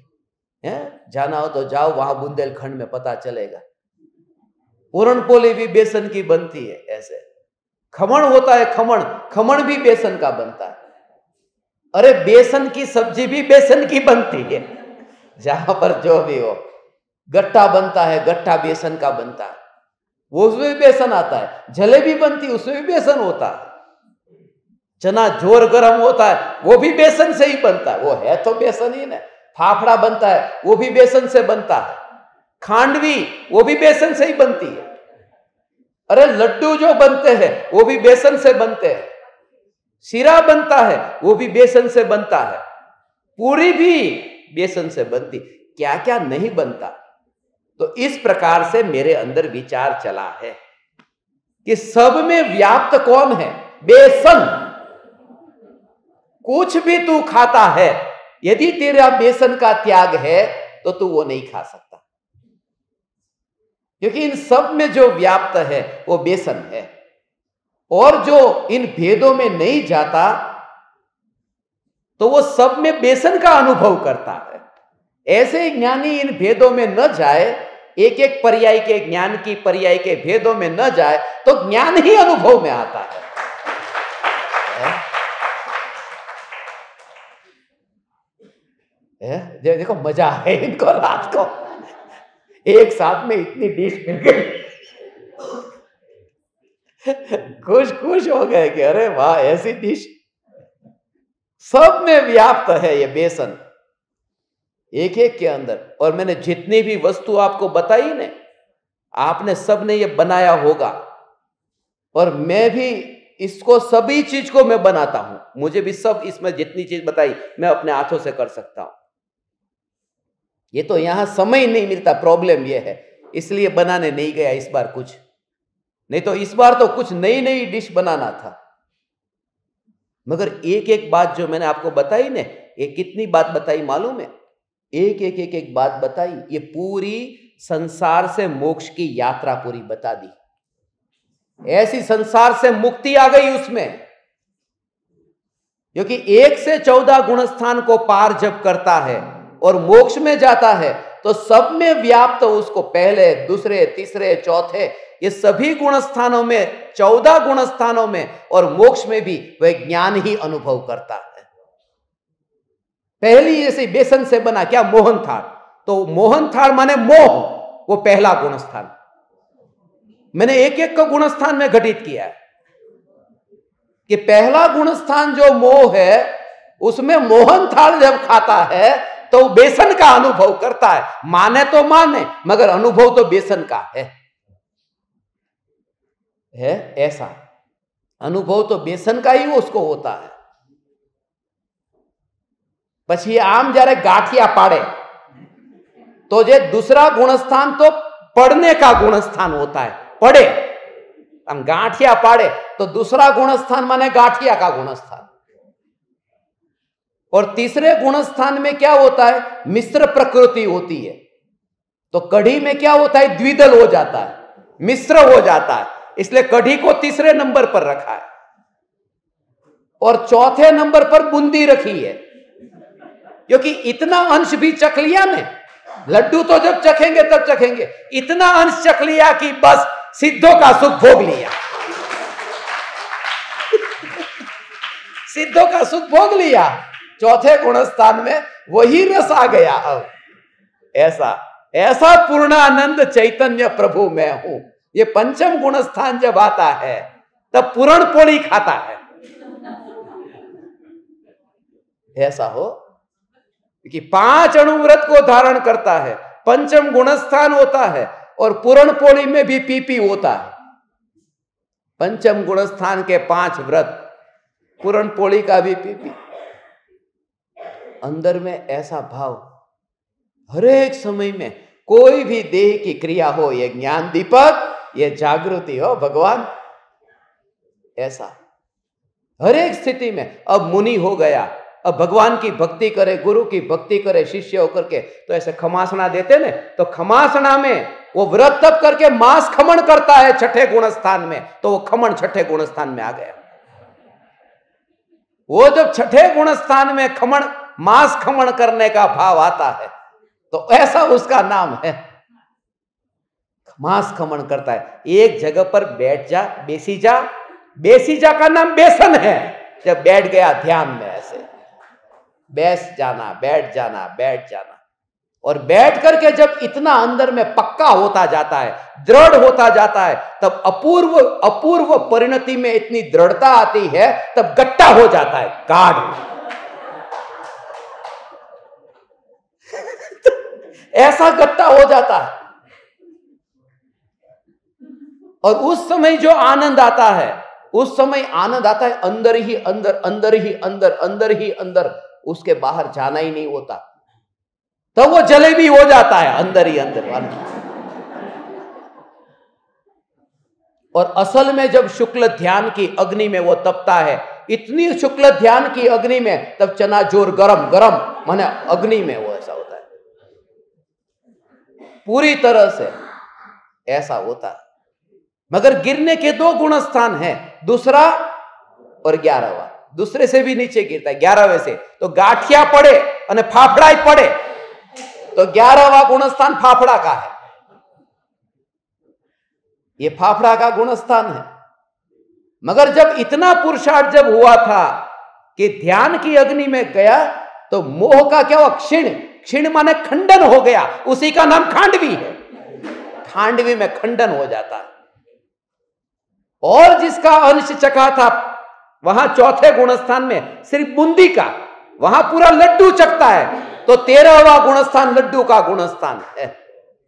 हैं? जाना हो तो जाओ, वहां बुंदेलखंड में पता चलेगा। पूरनपोली भी बेसन की बनती है। ऐसे खमण होता है, खमण भी बेसन का बनता है। अरे बेसन की सब्जी भी बेसन की बनती है। जहां पर जो भी हो, गट्टा बनता है, गट्टा बेसन का बनता है, वो उसमें भी बेसन आता है। जलेबी बनती है, उसमें भी बेसन होता है। चना जोर गरम होता है, वो भी बेसन से ही बनता है, वो है तो बेसन ही ना। फाफड़ा बनता है, वो भी बेसन से बनता है। खांडवी वो भी बेसन से ही बनती है। अरे लड्डू जो बनते हैं वो भी बेसन से बनते हैं, शिरा बनता है वो भी बेसन से बनता है, पूरी भी बेसन से बनती, क्या क्या नहीं बनता। तो इस प्रकार से मेरे अंदर विचार चला है कि सब में व्याप्त कौन है? बेसन। कुछ भी तू खाता है, यदि तेरा बेसन का त्याग है तो तू वो नहीं खा सकता, क्योंकि इन सब में जो व्याप्त है वो बेसन है। और जो इन भेदों में नहीं जाता तो वो सब में बेसन का अनुभव करता है। ऐसे ज्ञानी इन भेदों में न जाए, एक एक पर्याय के ज्ञान की पर्याय के भेदों में न जाए तो ज्ञान ही अनुभव में आता है। देखो मजा है इनको, रात को एक साथ में इतनी डिश मिल गई, खुश खुश हो गए कि अरे वाह ऐसी डिश। सब में व्याप्त है ये बेसन, एक एक के अंदर। और मैंने जितनी भी वस्तु आपको बताई ने, आपने सब ने ये बनाया होगा, और मैं भी इसको, सभी चीज को मैं बनाता हूं। मुझे भी सब, इसमें जितनी चीज बताई मैं अपने हाथों से कर सकता हूं। ये तो यहां समय नहीं मिलता, प्रॉब्लम ये है, इसलिए बनाने नहीं गया इस बार कुछ। नहीं तो इस बार तो कुछ नई नई डिश बनाना था। मगर एक एक बात जो मैंने आपको बताई ने, ये कितनी बात बताई मालूम है? एक एक एक एक बात बताई, ये पूरी संसार से मोक्ष की यात्रा पूरी बता दी। ऐसी संसार से मुक्ति आ गई उसमें, क्योंकि 1 से 14 गुणस्थान को पार जब करता है और मोक्ष में जाता है तो सब में व्याप्त उसको पहले, दूसरे, तीसरे, चौथे, ये सभी गुणस्थानों में, 14 गुणस्थानों में और मोक्ष में भी वह ज्ञान ही अनुभव करता है। पहली जैसे बेसन से बना क्या? मोहन थाल। तो मोहन थाल माने मोह, वो पहला गुणस्थान। मैंने एक एक को गुणस्थान में घटित किया है कि पहला गुणस्थान जो मोह है, उसमें मोहन थाल जब खाता है तो बेसन का अनुभव करता है। माने तो माने, मगर अनुभव तो बेसन का है ऐसा अनुभव तो बेसन का ही उसको होता है। પછી આમ જ્યારે ગાંઠિયા પાડે तो जे दूसरा गुणस्थान तो पढ़ने का गुणस्थान होता है, पढ़े। हम गांठिया पाड़े तो दूसरा गुणस्थान माने गांठिया का गुणस्थान। और तीसरे गुणस्थान में क्या होता है? मिश्र प्रकृति होती है। तो कढ़ी में क्या होता है? द्विदल हो जाता है, मिश्र हो जाता है, इसलिए कढ़ी को तीसरे नंबर पर रखा है। और चौथे नंबर पर बूंदी रखी है, क्योंकि इतना अंश भी चख लिया ने, लड्डू तो जब चखेंगे तब चखेंगे, इतना अंश चख लिया कि बस सिद्धों का सुख भोग लिया। सिद्धों का सुख भोग लिया, चौथे गुणस्थान में वही रस आ गया। अब ऐसा पूर्णानंद चैतन्य प्रभु मैं हूं। ये पंचम गुणस्थान जब आता है तब पूर्ण पोली खाता है। ऐसा हो कि 5 अणुव्रत को धारण करता है, पंचम गुणस्थान होता है, और पूर्ण पोली में भी पीपी होता है। पंचम गुणस्थान के 5 व्रत, पूर्ण पोली का भी पीपी। अंदर में ऐसा भाव, हर एक समय में कोई भी देह की क्रिया हो, ये ज्ञान दीपक, ये जागृति हो भगवान। ऐसा हर एक स्थिति में। अब मुनि हो गया, अब भगवान की भक्ति करे, गुरु की भक्ति करे, शिष्य होकर के, तो ऐसे खमासना देते ने, तो खमासना में वो व्रत तब करके मांस खमन करता है 6ठे गुणस्थान में, तो वो खमन 6ठे गुणस्थान में आ गया। वो जब 6ठे गुणस्थान में खमन, मांस खमन करने का भाव आता है, तो ऐसा उसका नाम है, मांस खमन करता है। एक जगह पर बैठ जा, बेसी जा, बेसी जा का नाम बेसन है। जब बैठ गया ध्यान में, ऐसे बैठ जाना, बैठ जाना, बैठ जाना, और बैठ करके जब इतना अंदर में पक्का होता जाता है, दृढ़ होता जाता है, तब अपूर्व परिणति में इतनी दृढ़ता आती है, तब गट्टा हो जाता है, गाढ़। ऐसा गट्टा हो जाता है। और उस समय जो आनंद आता है, उस समय आनंद आता है अंदर ही अंदर, अंदर ही अंदर, अंदर ही अंदर, उसके बाहर जाना ही नहीं होता। तब वो जलेबी हो जाता है अंदर ही अंदर वाला। और असल में जब शुक्ल ध्यान की अग्नि में वो तपता है, इतनी शुक्ल ध्यान की अग्नि में, तब चना जोर गरम गरम, माने अग्नि में वो ऐसा होता है, पूरी तरह से ऐसा होता है। मगर गिरने के दो गुण स्थान है, दूसरा और 11वां। दूसरे से भी नीचे गिरता है 11वें से, तो गाठिया पड़े और फाफड़ा ही पड़े, तो 11वां गुण स्थान फाफड़ा का है। ये फाफड़ा का गुण स्थान है। मगर जब इतना पुरुषार्थ जब हुआ था कि ध्यान की अग्नि में गया, तो मोह का क्या हुआ? क्षीण। क्षीण माने खंडन हो गया, उसी का नाम खांडवी है। खांडवी में खंडन हो जाता है। और जिसका अंश चखा था वहां चौथे गुणस्थान में सिर्फ बूंदी का, वहां पूरा लड्डू चखता है, तो 13वां गुणस्थान लड्डू का गुणस्थान है।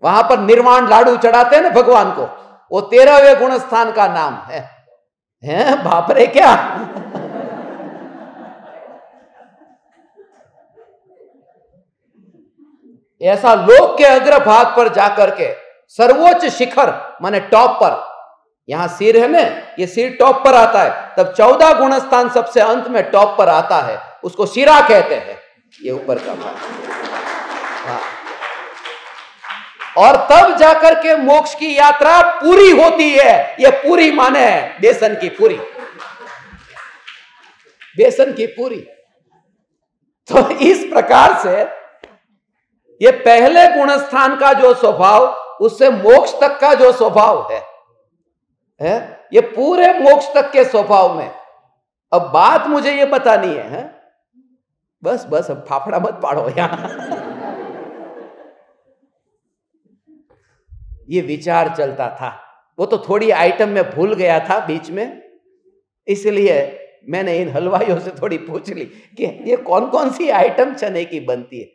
वहां पर निर्वाण लाडू चढ़ाते हैं ना भगवान को, वो 13वें गुणस्थान का नाम है। बाप रे क्या! ऐसा लोक के अग्रभाग पर जाकर के सर्वोच्च शिखर माने टॉप पर, यहां सिर है ना, ये सिर टॉप पर आता है, तब 14 गुणस्थान सबसे अंत में टॉप पर आता है, उसको शिरा कहते हैं, ये ऊपर का भाग। हाँ। और तब जाकर के मोक्ष की यात्रा पूरी होती है। ये पूरी माने है बेसन की पूरी, बेसन की पूरी। तो इस प्रकार से ये पहले गुणस्थान का जो स्वभाव, उससे मोक्ष तक का जो स्वभाव है, ये पूरे मोक्ष तक के स्वभाव में। अब बात मुझे ये बतानी है, बस बस अब फाफड़ा मत पाड़ो यहां। ये विचार चलता था, वो तो थोड़ी आइटम में भूल गया था बीच में, इसलिए मैंने इन हलवाइयों से थोड़ी पूछ ली कि ये कौन कौन सी आइटम चने की बनती है।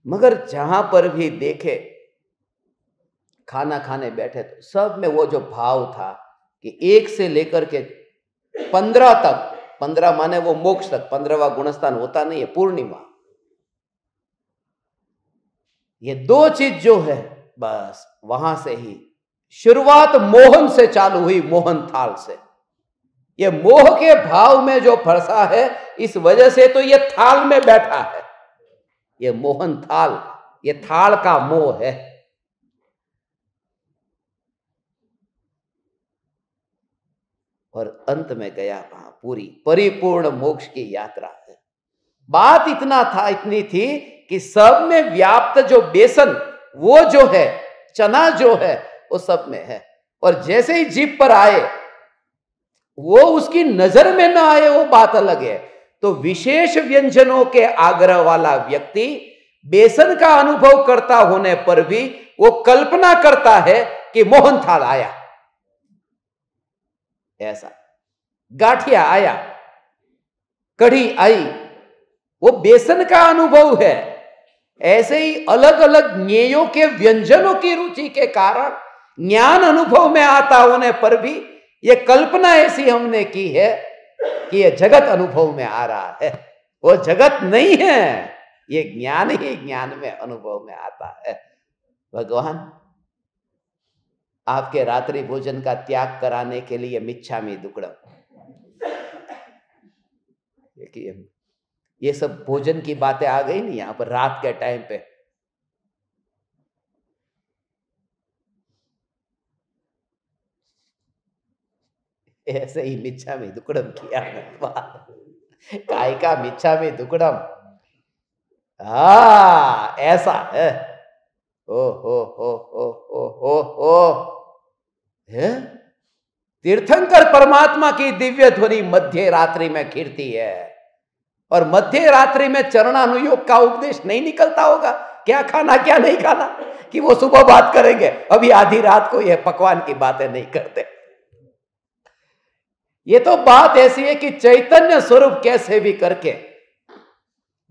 मगर जहां पर भी देखे खाना खाने बैठे तो सब में वो जो भाव था कि 1 से लेकर के 15 तक, 15 माने वो मोक्ष तक, 15वां गुणस्थान होता नहीं है, पूर्णिमा, ये 2 चीज जो है, बस वहां से ही शुरुआत मोहन से चालू हुई, मोहन थाल से। ये मोह के भाव में जो फंसा है, इस वजह से तो ये थाल में बैठा है, ये मोहन थाल, ये थाल का मोह है। और अंत में गया वहां पूरी परिपूर्ण मोक्ष की यात्रा है। बात इतना था, इतनी थी कि सब में व्याप्त जो बेसन, वो जो है, चना जो है, वो सब में है। और जैसे ही जीभ पर आए, वो उसकी नजर में ना आए, वो बात अलग है। तो विशेष व्यंजनों के आग्रह वाला व्यक्ति बेसन का अनुभव करता होने पर भी वो कल्पना करता है कि मोहन थाल आया, ऐसा गाठिया आया, कढ़ी आई, वो बेसन का अनुभव है। ऐसे ही अलग अलग ज्ञेयों के व्यंजनों की रुचि के कारण ज्ञान अनुभव में आता होने पर भी ये कल्पना ऐसी हमने की है कि ये जगत अनुभव में आ रहा है। वो जगत नहीं है, ये ज्ञान ही ज्ञान में अनुभव में आता है। भगवान आपके रात्रि भोजन का त्याग कराने के लिए मिच्छामि दुक्कडम। देखिए, ये सब भोजन की बातें आ गई नहीं यहां पर रात के टाइम पे। ऐसे ही मिच्छामि दुक्कडम किया, काय का मिच्छामि दुक्कडम। ऐसा है। ओ है। तीर्थंकर परमात्मा की दिव्य ध्वनि मध्य रात्रि में कीर्ति है, और मध्य रात्रि में चरणानुयोग का उपदेश नहीं निकलता होगा, क्या खाना क्या नहीं खाना, कि वो सुबह बात करेंगे, अभी आधी रात को ये पकवान की बातें नहीं करते। ये तो बात ऐसी है कि चैतन्य स्वरूप कैसे भी करके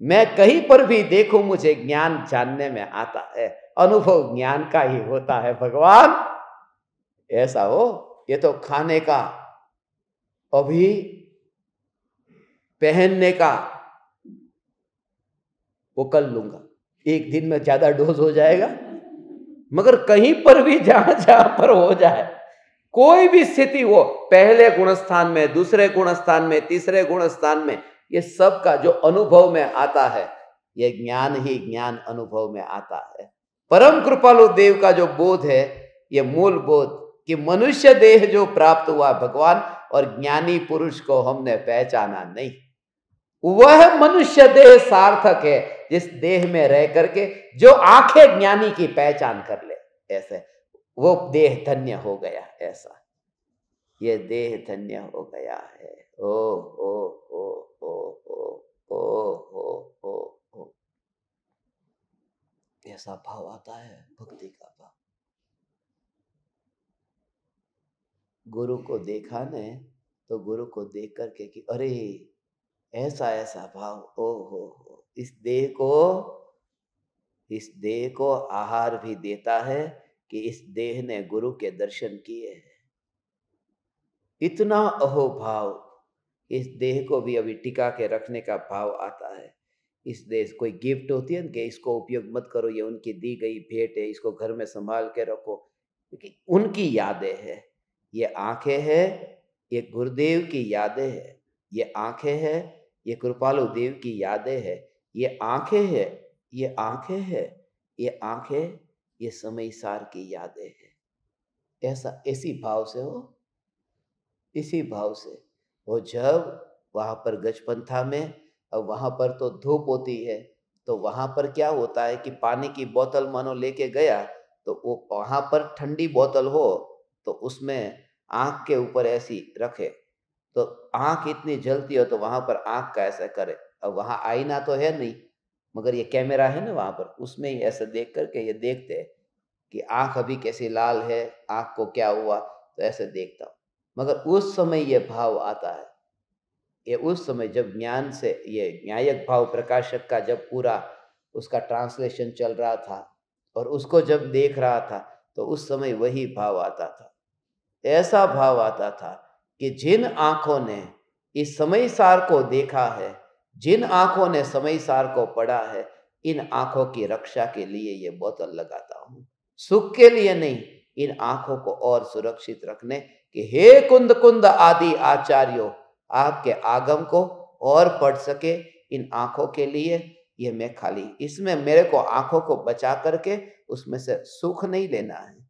मैं कहीं पर भी देखूं, मुझे ज्ञान जानने में आता है, अनुभव ज्ञान का ही होता है भगवान। ऐसा हो, ये तो खाने का, अभी पहनने का वो कर लूंगा, एक दिन में ज्यादा डोज हो जाएगा। मगर कहीं पर भी जहां जहां पर हो जाए, कोई भी स्थिति हो, पहले गुण स्थान में, दूसरे गुण स्थान में, तीसरे गुण स्थान में, ये सब का जो अनुभव में आता है, ये ज्ञान ही ज्ञान अनुभव में आता है। परम कृपालु देव का जो बोध है, ये मूल बोध कि मनुष्य देह जो प्राप्त हुआ भगवान, और ज्ञानी पुरुष को हमने पहचाना नहीं। वह मनुष्य देह सार्थक है जिस देह में रह करके जो आंखें ज्ञानी की पहचान कर ले, ऐसे वो देह धन्य हो गया। ऐसा ये देह धन्य हो गया है। ओ ओ ओ ओ ओ ओ ओ ओ ऐसा भाव आता है, भक्ति का भाव। गुरु को देखा ने तो गुरु को देख करके कि अरे ऐसा ऐसा भाव, ओ हो, इस देह को आहार भी देता है कि इस देह ने गुरु के दर्शन किए हैं। इतना अहोभाव, इस देह को भी अभी टिका के रखने का भाव आता है। इस देह कोई गिफ्ट होती है कि इसको उपयोग मत करो, ये उनकी दी गई भेंट है, इसको घर में संभाल के रखो, क्योंकि उनकी यादें हैं। ये आंखें हैं, ये गुरुदेव की यादें हैं। ये आंखें हैं, ये कृपालु देव की यादें हैं। ये आंखें हैं, ये आंखें हैं, ये आंखें, ये समय सार की यादें हैं। ऐसा इसी भाव से हो, इसी भाव से वो जब वहां पर गजपंथा में, अब वहां पर तो धूप होती है, तो वहां पर क्या होता है कि पानी की बोतल मानो लेके गया, तो वो वहां पर ठंडी बोतल हो तो उसमें आंख के ऊपर ऐसी रखे, तो आंख इतनी जलती हो तो वहां पर आंख का ऐसा करे। अब वहां आईना तो है नहीं, मगर ये कैमरा है ना वहां पर, उसमें ही ऐसा देख करके ये देखते हैं कि आंख अभी कैसी लाल है, आंख को क्या हुआ, तो ऐसे देखता हूँ। मगर उस समय ये भाव आता है, ये उस समय जब ज्ञान से ये न्यायक भाव प्रकाशक का जब पूरा उसका ट्रांसलेशन चल रहा था और उसको जब देख रहा था, तो उस समय वही भाव आता था। ऐसा भाव आता था कि जिन आंखों ने इस समय सार को देखा है, जिन आंखों ने समय सार को पढ़ा है, इन आंखों की रक्षा के लिए ये बोतल लगाता हूं, सुख के लिए नहीं, इन आंखों को और सुरक्षित रखने कि हे कुंद कुंद आदि आचार्यों, आपके आगम को और पढ़ सके, इन आंखों के लिए ये मैं खाली, इसमें मेरे को आंखों को बचा करके उसमें से सुख नहीं लेना है,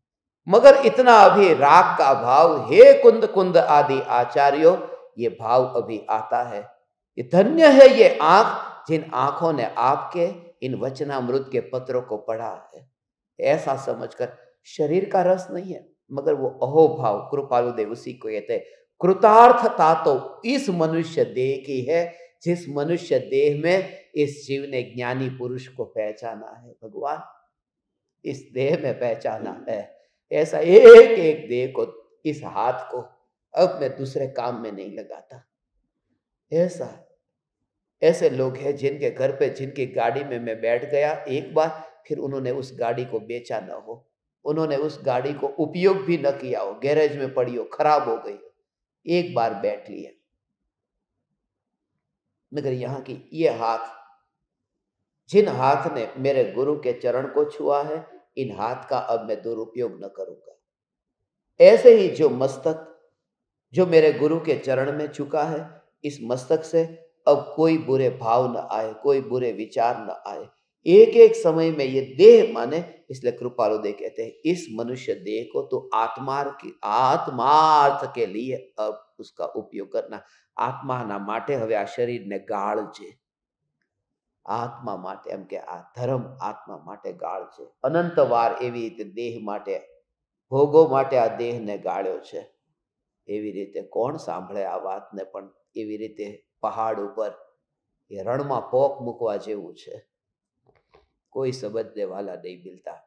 मगर इतना अभी राग का भाव, हे कुंद कुंद आदि आचार्यों, ये भाव अभी आता है। ये धन्य है ये आंख जिन आंखों ने आपके इन वचनामृत के पत्रों को पढ़ा है। ऐसा समझकर, शरीर का रस नहीं है, मगर वो अहोभाव, कृपालु देव उसी को कहते हैं। कृतार्थता तो इस मनुष्य देह की है जिस मनुष्य देह में इस जीव ने ज्ञानी पुरुष को पहचाना है। भगवान इस देह में पहचाना है। ऐसा एक एक देह को, इस हाथ को अब मैं दूसरे काम में नहीं लगाता। ऐसा ऐसे लोग हैं जिनके घर पे, जिनकी गाड़ी में मैं बैठ गया एक बार, फिर उन्होंने उस गाड़ी को बेचा न हो, उन्होंने उस गाड़ी को उपयोग भी न किया हो, गैरेज में पड़ी हो, खराब हो गई, एक बार बैठ लिया। मगर यहाँ की ये हाथ, जिन हाथ ने मेरे गुरु के चरण को छुआ है, इन हाथ का अब मैं दुरुपयोग न करूंगा। ऐसे ही जो मस्तक जो मेरे गुरु के चरण में चुका है, इस मस्तक से अब कोई बुरे भाव न आए, कोई बुरे विचार न आए। एक एक समय में ये देह माने, इसलिए कृपालु देव कहते हैं इस मनुष्य देह को तो आत्मार्थ के लिए अब उसका उपयोग करना। आत्माना માટે હવે આ શરીરને ગાળ છે, આત્મા માટે એમ કે આ ધર્મ આત્મા માટે ગાળ છે। અનંતવાર એવી રીતે દેહ માટે, ભોગો માટે આ દેહને ગાળ્યો છે। એવી રીતે કોણ સાંભળે આ વાતને, પણ એવી રીતે પહાડ ઉપર એ રણમાં પોક મૂકવા જેવું છે, कोई समझने वाला नहीं मिलता।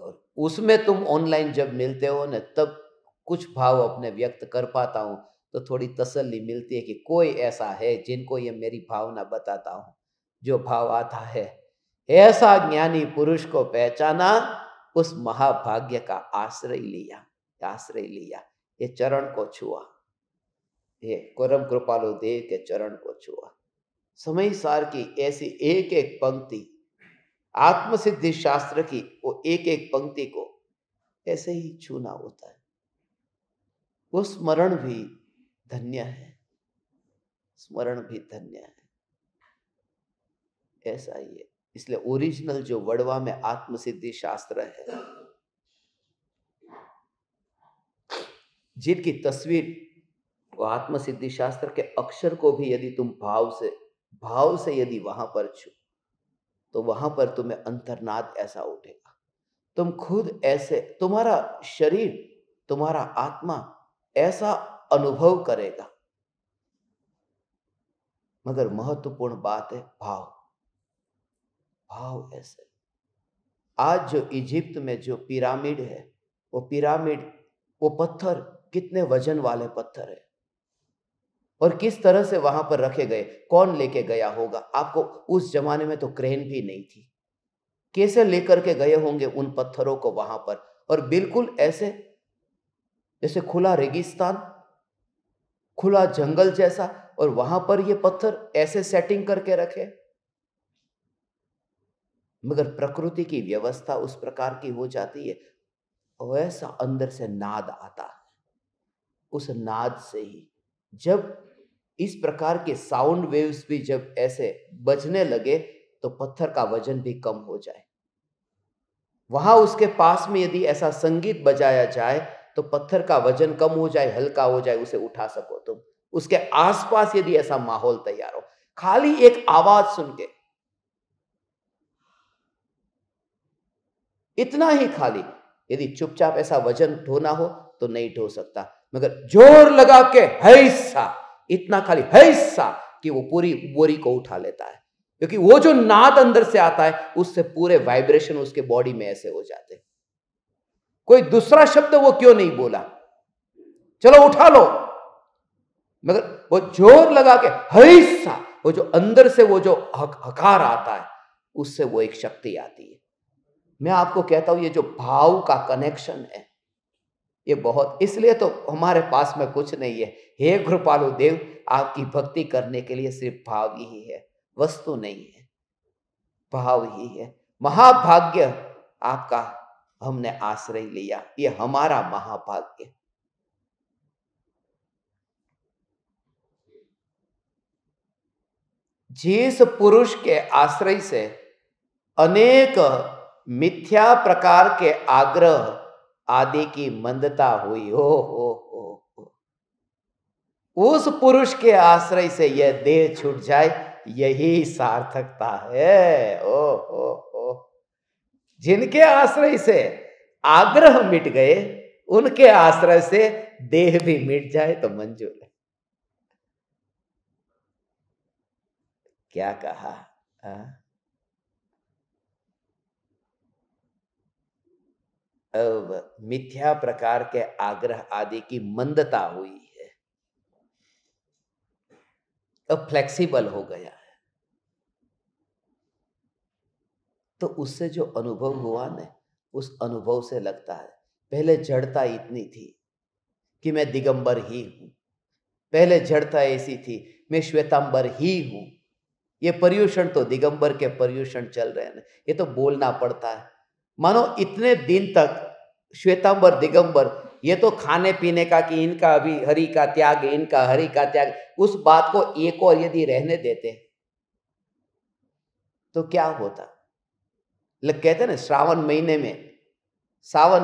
और उसमें तुम ऑनलाइन जब मिलते हो न, तब कुछ भाव अपने व्यक्त कर पाता हूँ, तो थोड़ी तसल्ली मिलती है कि कोई ऐसा है जिनको ये मेरी भावना बताता हूँ। जो भाव आता है, ऐसा ज्ञानी पुरुष को पहचाना, उस महाभाग्य का आश्रय लिया। आश्रय लिया, ये चरण को छुआ, ये परम कृपालु देव के चरण को छुआ। समय सार की ऐसी एक एक पंक्ति, आत्मसिद्धि शास्त्र की वो एक एक पंक्ति को ऐसे ही छूना होता है। वो स्मरण भी धन्य है, स्मरण भी धन्य है। ऐसा ही है। इसलिए ओरिजिनल जो वड़वा में आत्मसिद्धि शास्त्र है, जिनकी तस्वीर वो आत्मसिद्धि शास्त्र के अक्षर को भी यदि तुम भाव से यदि वहां पर छू, तो वहां पर तुम्हें अंतर्नाद ऐसा उठेगा, तुम खुद ऐसे, तुम्हारा शरीर, तुम्हारा आत्मा ऐसा अनुभव करेगा। मगर महत्वपूर्ण बात है भाव, भाव ऐसे। आज जो इजिप्त में जो पिरामिड है, वो पिरामिड, वो पत्थर कितने वजन वाले पत्थर है और किस तरह से वहां पर रखे गए, कौन लेके गया होगा आपको। उस जमाने में तो क्रेन भी नहीं थी, कैसे लेकर के गए होंगे उन पत्थरों को वहां पर। और बिल्कुल ऐसे जैसे खुला रेगिस्तान, खुला जंगल जैसा, और वहां पर ये पत्थर ऐसे सेटिंग करके रखे। मगर प्रकृति की व्यवस्था उस प्रकार की हो जाती है, और ऐसा अंदर से नाद आता है। उस नाद से ही जब इस प्रकार के साउंड वेव्स भी जब ऐसे बजने लगे, तो पत्थर का वजन भी कम हो जाए। वहां उसके पास में यदि ऐसा संगीत बजाया जाए, तो पत्थर का वजन कम हो जाए, हल्का हो जाए, उसे उठा सको तुम। उसके आसपास यदि ऐसा माहौल तैयार हो, खाली एक आवाज सुन के, इतना ही खाली, यदि चुपचाप ऐसा वजन ढोना हो तो नहीं ढो सकता। मगर जोर लगा के हैसा, इतना खाली हैसा कि वो पूरी बोरी को उठा लेता है, क्योंकि वो जो नाद अंदर से आता है, उससे पूरे वाइब्रेशन उसके बॉडी में ऐसे हो जाते। कोई दूसरा शब्द वो क्यों नहीं बोला, चलो उठा लो, मगर वो जोर लगा के हैसा, वो जो अंदर से वो जो हकार आता है, उससे वो एक शक्ति आती है। मैं आपको कहता हूं, ये जो भाव का कनेक्शन है, ये बहुत, इसलिए तो हमारे पास में कुछ नहीं है। हे कृपालु देव, आपकी भक्ति करने के लिए सिर्फ भाव ही है, वस्तु नहीं है, भाव ही है। महाभाग्य आपका हमने आश्रय लिया, ये हमारा महाभाग्य। जिस पुरुष के आश्रय से अनेक मिथ्या प्रकार के आग्रह आदि की मंदता हुई, हो, उस पुरुष के आश्रय से यह देह छूट जाए, यही सार्थकता है। ओ जिनके आश्रय से आग्रह मिट गए, उनके आश्रय से देह भी मिट जाए तो मंजूर है। क्या कहा? अब मिथ्या प्रकार के आग्रह आदि की मंदता हुई है, अब फ्लेक्सिबल हो गया है। तो उससे जो अनुभव हुआ ना, उस अनुभव से लगता है पहले जड़ता इतनी थी कि मैं दिगंबर ही हूं, पहले जड़ता ऐसी थी मैं श्वेतांबर ही हूं। ये पर्यूषण तो दिगंबर के पर्यूषण चल रहे हैं, ये तो बोलना पड़ता है। मानो इतने दिन तक श्वेतांबर दिगंबर, ये तो खाने पीने का कि इनका अभी हरि का त्याग, इनका हरि का त्याग, उस बात को एक और यदि रहने देते तो क्या होता। लोग कहते ना सावन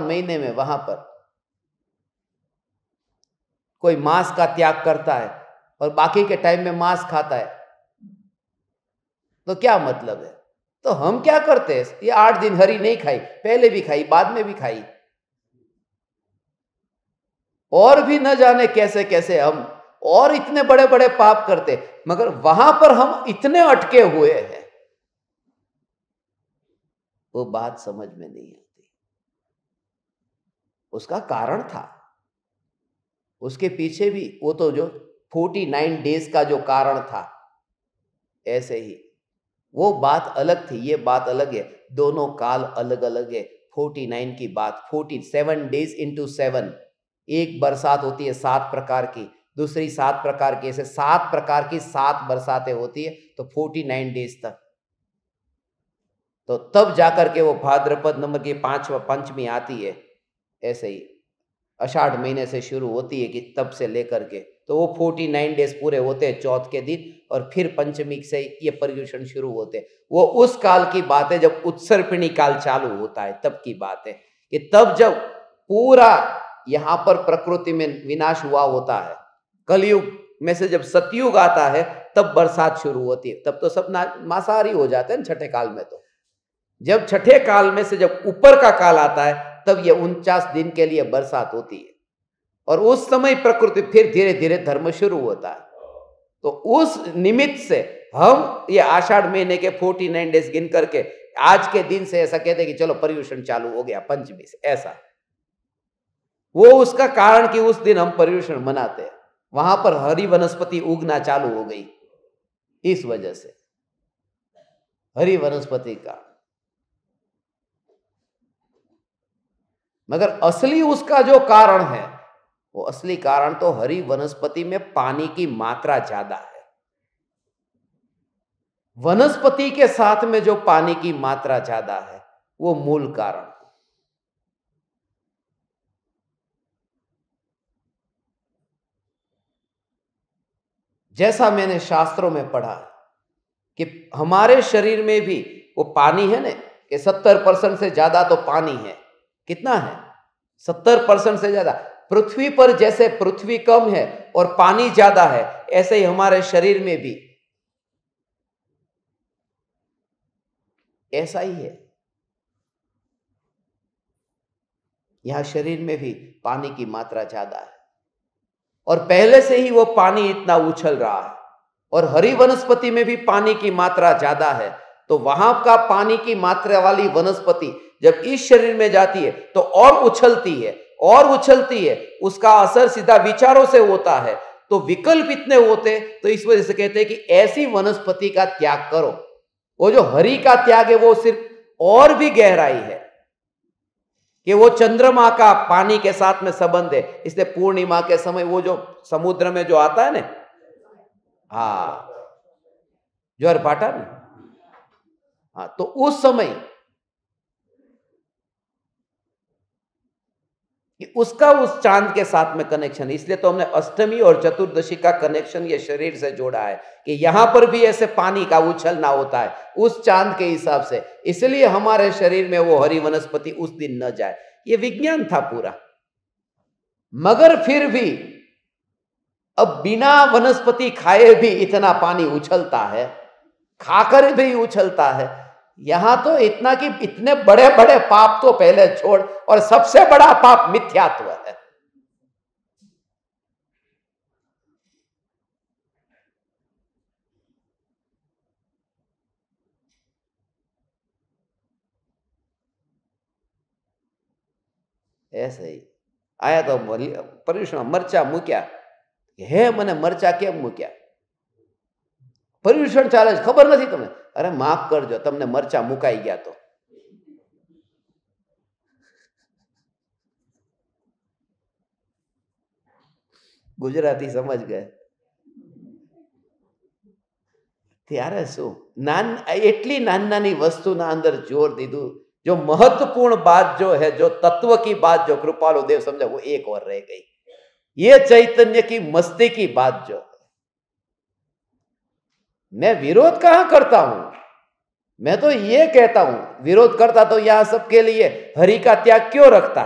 महीने में वहां पर कोई मांस का त्याग करता है और बाकी के टाइम में मांस खाता है, तो क्या मतलब है। तो हम क्या करते हैं, ये 8 दिन हरी नहीं खाई, पहले भी खाई, बाद में भी खाई, और भी न जाने कैसे कैसे हम और इतने बड़े बड़े पाप करते, मगर वहां पर हम इतने अटके हुए हैं, वो बात समझ में नहीं आती। उसका कारण था, उसके पीछे भी वो तो जो 49 डेज का जो कारण था, ऐसे ही वो बात अलग थी, ये बात अलग है, दोनों काल अलग अलग है। 49 की बात, 47 days into 7, एक बरसात होती है 7 प्रकार की, दूसरी 7 प्रकार की, ऐसे 7 प्रकार की 7 बरसातें होती है, तो 49 डेज तक। तो तब जाकर के वो भाद्रपद नंबर की 5 पंचमी आती है। ऐसे ही आषाढ़ महीने से शुरू होती है कि तब से लेकर के, तो वो 49 डेज पूरे होते हैं चौथ के दिन, और फिर पंचमी से ये पर्युषण शुरू होते हैं। वो उस काल की बात है जब उत्सर्पिणी काल चालू होता है, तब की बात है कि तब जब पूरा यहां पर प्रकृति में विनाश हुआ होता है, कलयुग में से जब सतयुग आता है तब बरसात शुरू होती है। तब तो सब मांसाहारी हो जाते हैं छठे काल में। तो जब छठे काल में से जब ऊपर का काल आता है तब ये 49 दिन के लिए बरसात होती है, और उस समय प्रकृति फिर धीरे धीरे धर्म शुरू होता है। तो उस निमित्त से हम ये आषाढ़ महीने के 49 डेज गिन करके आज के दिन से ऐसा कहते हैं कि चलो पर्युषण चालू हो गया पंचमी से, ऐसा वो उसका कारण कि उस दिन हम पर्युषण मनाते हैं, वहां पर हरी वनस्पति उगना चालू हो गई, इस वजह से हरी वनस्पति का। मगर असली उसका जो कारण है, वो असली कारण तो हरी वनस्पति में पानी की मात्रा ज्यादा है। वनस्पति के साथ में जो पानी की मात्रा ज्यादा है वो मूल कारण। जैसा मैंने शास्त्रों में पढ़ा कि हमारे शरीर में भी वो पानी है ना, कि 70% से ज्यादा तो पानी है। कितना है? 70% से ज्यादा। पृथ्वी पर जैसे पृथ्वी कम है और पानी ज्यादा है, ऐसे ही हमारे शरीर में भी ऐसा ही है। यहां शरीर में भी पानी की मात्रा ज्यादा है, और पहले से ही वो पानी इतना उछल रहा है, और हरी वनस्पति में भी पानी की मात्रा ज्यादा है। तो वहां का पानी की मात्रा वाली वनस्पति जब इस शरीर में जाती है तो और उछलती है और उछलती है, उसका असर सीधा विचारों से होता है। तो विकल्प इतने होते, तो इस वजह से कहते हैं कि ऐसी वनस्पति का त्याग करो। वो जो हरि का त्याग है वो सिर्फ और भी गहराई है कि वो चंद्रमा का पानी के साथ में संबंध है। इसलिए पूर्णिमा के समय वो जो समुद्र में जो आता है ना, हाँ, ज्वार भाटा ना, हाँ, तो उस समय कि उसका उस चांद के साथ में कनेक्शन, इसलिए तो हमने अष्टमी और चतुर्दशी का कनेक्शन ये शरीर से जोड़ा है कि यहां पर भी ऐसे पानी का उछलना होता है उस चांद के हिसाब से। इसलिए हमारे शरीर में वो हरी वनस्पति उस दिन न जाए, ये विज्ञान था पूरा। मगर फिर भी अब बिना वनस्पति खाए भी इतना पानी उछलता है, खाकर भी उछलता है। यहां तो इतना कि इतने बड़े बड़े पाप तो पहले छोड़, और सबसे बड़ा पाप मिथ्यात्व है। ऐसे ही आया तो पर्युषण मरचा मूक्या, हे મને મરચા કેમ મૂક્યા? पर्युषण ચાલે છે, ખબર નથી તમને? અરે માફ કરજો, તમને મરચા મુકાઈ ગયા તો। ગુજરાતી સમજ ગયે ત્યારે શું એટલી નાની વસ્તુના અંદર જોર દીધું। जो महत्वपूर्ण बात जो है, जो तत्व की बात जो कृपालु देव समझा, वो एक और रह गई। ये चैतन्य की मस्ती की बात जो, मैं विरोध कहां करता हूं, मैं तो ये कहता हूं, विरोध करता तो यहां सबके लिए हरि का त्याग क्यों रखता?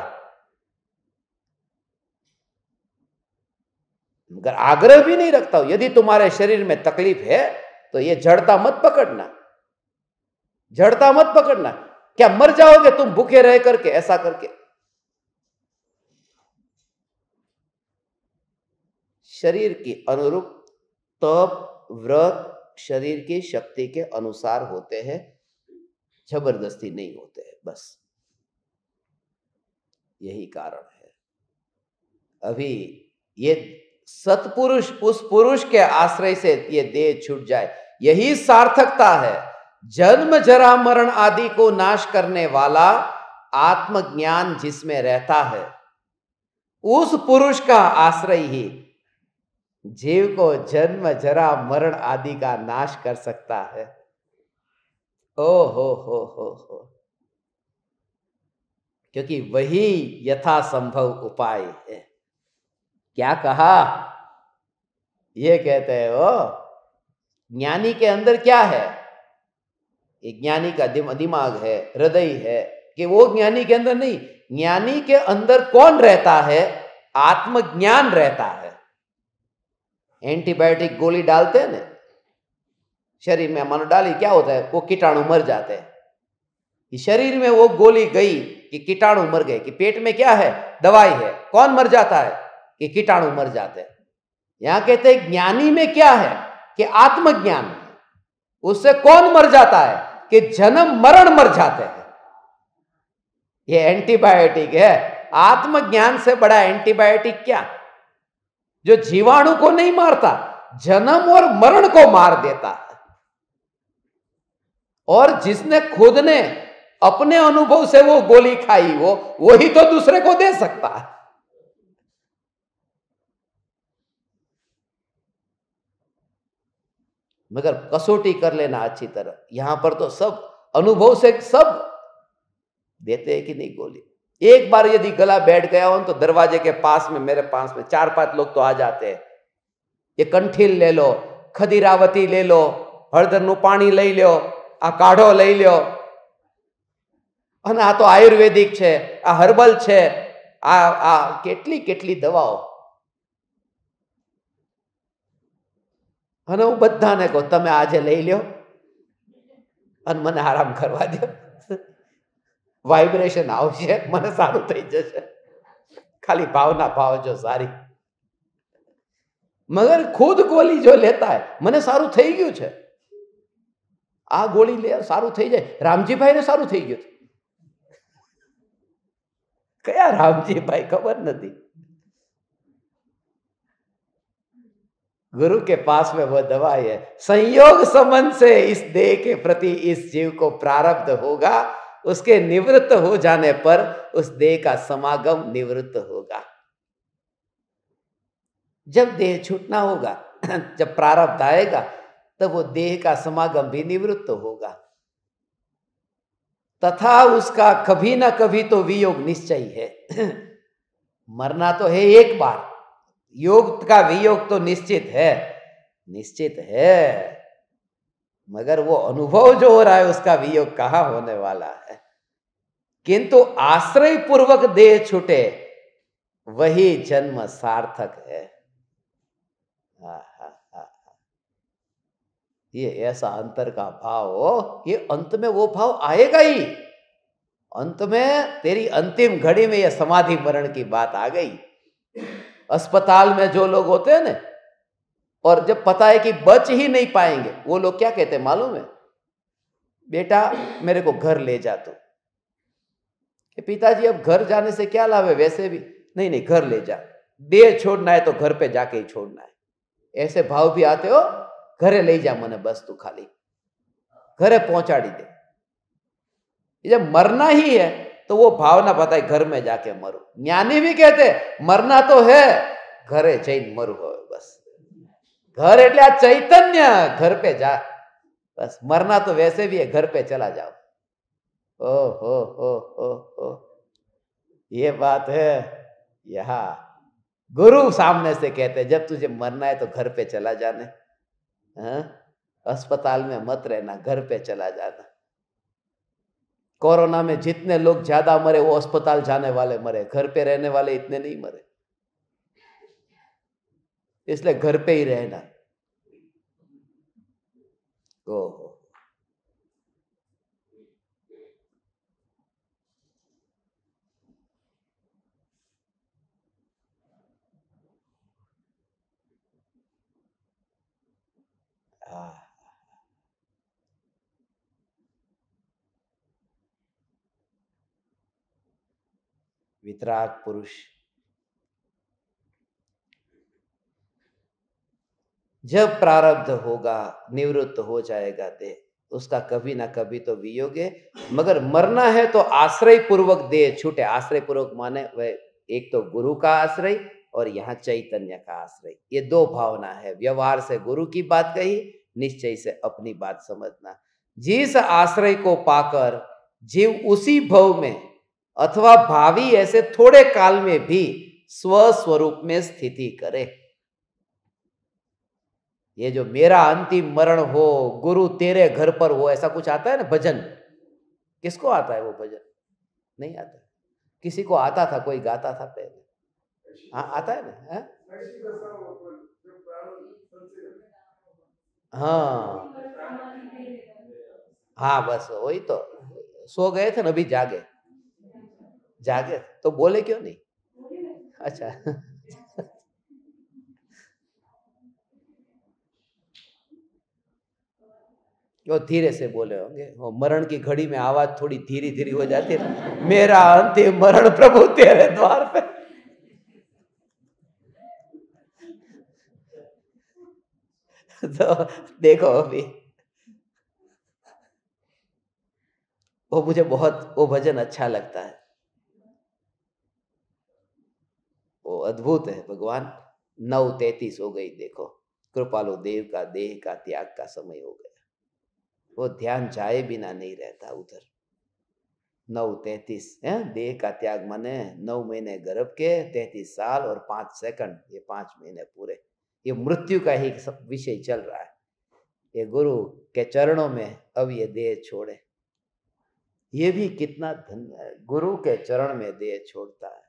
मगर आग्रह भी नहीं रखता हूं, यदि तुम्हारे शरीर में तकलीफ है तो ये जड़ता मत पकड़ना, जड़ता मत पकड़ना। क्या मर जाओगे तुम भूखे रह करके ऐसा करके? शरीर की अनुरूप तप व्रत शरीर की शक्ति के अनुसार होते हैं, जबरदस्ती नहीं होते हैं, बस यही कारण है। अभी ये सत्पुरुष उस पुरुष के आश्रय से ये देह छूट जाए, यही सार्थकता है। जन्म जरा मरण आदि को नाश करने वाला आत्मज्ञान जिसमें रहता है, उस पुरुष का आश्रय ही जीव को जन्म जरा मरण आदि का नाश कर सकता है। ओ हो, क्योंकि वही यथा संभव उपाय है। क्या कहा? ये कहते हो ज्ञानी के अंदर क्या है? एक ज्ञानी का दिमाग है, हृदय है, कि वो ज्ञानी के अंदर नहीं, ज्ञानी के अंदर कौन रहता है? आत्मज्ञान रहता है। एंटीबायोटिक गोली डालते हैं ना शरीर में, मानो डाली, क्या होता है? वो कीटाणु मर जाते हैं। शरीर में वो गोली गई कि कीटाणु मर गए, कि पेट में क्या है? दवाई है। कौन मर जाता है? कि कीटाणु मर जाते हैं। यहां कहते हैं ज्ञानी में क्या है? कि आत्मज्ञान है। उससे कौन मर जाता है? कि जन्म मरण मर जाते हैं। ये एंटीबायोटिक है। आत्मज्ञान से बड़ा एंटीबायोटिक क्या? जो जीवाणु को नहीं मारता, जन्म और मरण को मार देता है। और जिसने खुद ने अपने अनुभव से वो गोली खाई, वो ही तो दूसरे को दे सकता है। मगर कसौटी कर लेना अच्छी तरह। यहां पर तो सब अनुभव से सब देते हैं कि नहीं गोली। एक बार यदि गला बैठ गया हो तो दरवाजे के पास में, मेरे पास में 4-5 लोग तो आ जाते हैं। ये कंठील ले लो, खदीरावती ले लो, हळदरનું પાણી લઈ લો, આ કાઢો લઈ લો, અને આ તો આયુર્વેદિક છે, આ હર્બલ છે, આ કેટલી કેટલી દવાઓ। અને હું બધાને કહું તમે આજે લઈ લ્યો અને મને આરામ કરવા દો, વાઇબ્રેશન આવશે, મને સારું થઈ જશે, ખાલી ભાવના ભાવજો સારી। मगर खुद गोली जो लेता है, મને સારું થઈ ગયું છે, આ ગોળી લે સારું થઈ જાય। રામજીભાઈ ને સારું થઈ ગયું। કયા રામજીભાઈ ખબર નથી। गुरु के पास में वो दवाई है। संयोग संबंध से इस देह के प्रति इस जीव को प्रारब्ध होगा, उसके निवृत्त हो जाने पर उस देह का समागम निवृत्त होगा। जब देह छूटना होगा, जब प्रारब्ध आएगा, तब वो देह का समागम भी निवृत्त होगा। तथा उसका कभी ना कभी तो वियोग निश्चय है। मरना तो है एक बार, योग का वियोग तो निश्चित है, निश्चित है। मगर वो अनुभव जो हो रहा है उसका वियोग कहाँ होने वाला है। किंतु आश्रय पूर्वक देह छूटे वही जन्म सार्थक है। ये ऐसा अंतर का भाव हो, ये अंत में वो भाव आएगा ही। अंत में तेरी अंतिम घड़ी में ये समाधि मरण की बात आ गई। अस्पताल में जो लोग होते हैं ना, और जब पता है कि बच ही नहीं पाएंगे, वो लोग क्या कहते हैं मालूम है? बेटा मेरे को घर ले जा तू। पिताजी अब घर जाने से क्या लाभ है? वैसे भी नहीं नहीं, घर ले जा। देह छोड़ना है तो घर पे जाके ही छोड़ना है। ऐसे भाव भी आते हो, घरे ले जा मने, बस तू खाली घरे पहुंचाड़ी दे। जब मरना ही है तो वो भावना पता है घर में जाके मरू। ज्ञानी भी कहते मरना तो है, घरे जैन मरू हो बस। घर एटले आ चैतन्य, घर पे जा बस। मरना तो वैसे भी है, घर पे चला जाओ। ओ हो, ये बात है। यहाँ गुरु सामने से कहते जब तुझे मरना है तो घर पे चला जाने, अस्पताल में मत रहना, घर पे चला जाना। कोरोना में जितने लोग ज्यादा मरे वो अस्पताल जाने वाले मरे, घर पे रहने वाले इतने नहीं मरे। इसलिए घर पे ही रहना। ओहो, वितराग पुरुष जब प्रारब्ध होगा, निवृत्त हो जाएगा देह, उसका कभी ना कभी तो वियोग है। मगर मरना है तो आश्रय पूर्वक देह छूटे। आश्रय पूर्वक माने वह एक तो गुरु का आश्रय और यहाँ चैतन्य का आश्रय, ये दो भावना है। व्यवहार से गुरु की बात कही, निश्चय से अपनी बात समझना। जिस आश्रय को पाकर जीव उसी भव में अथवा भावी ऐसे थोड़े काल में भी स्वस्वरूप में स्थिति करे। ये जो मेरा अंतिम मरण हो, गुरु तेरे घर पर हो, ऐसा कुछ आता है ना भजन, किसको आता है वो भजन? नहीं आता। किसी को आता था, कोई गाता था पहले। हाँ आता है ना। हाँ हाँ बस वही तो। सो गए थे ना, अभी जागे जागे तो बोले क्यों नहीं? अच्छा वो धीरे से बोले होंगे, वो मरण की घड़ी में आवाज थोड़ी धीरे धीरे हो जाती है, मेरा अंतिम मरण प्रभु तेरे द्वार पे। तो देखो अभी वो मुझे बहुत वो भजन अच्छा लगता है, वो अद्भुत है। भगवान 9:33 हो गई, देखो कृपालु देव का देह का त्याग का समय हो गया। वो ध्यान जाए बिना नहीं रहता उधर। 9:33 है, देह का त्याग माने 9 महीने गर्भ के, 33 साल और 5 सेकंड, ये 5 महीने पूरे, ये मृत्यु का ही विषय चल रहा है। ये गुरु के चरणों में अब ये देह छोड़े, ये भी कितना धन्य है, गुरु के चरण में देह छोड़ता है।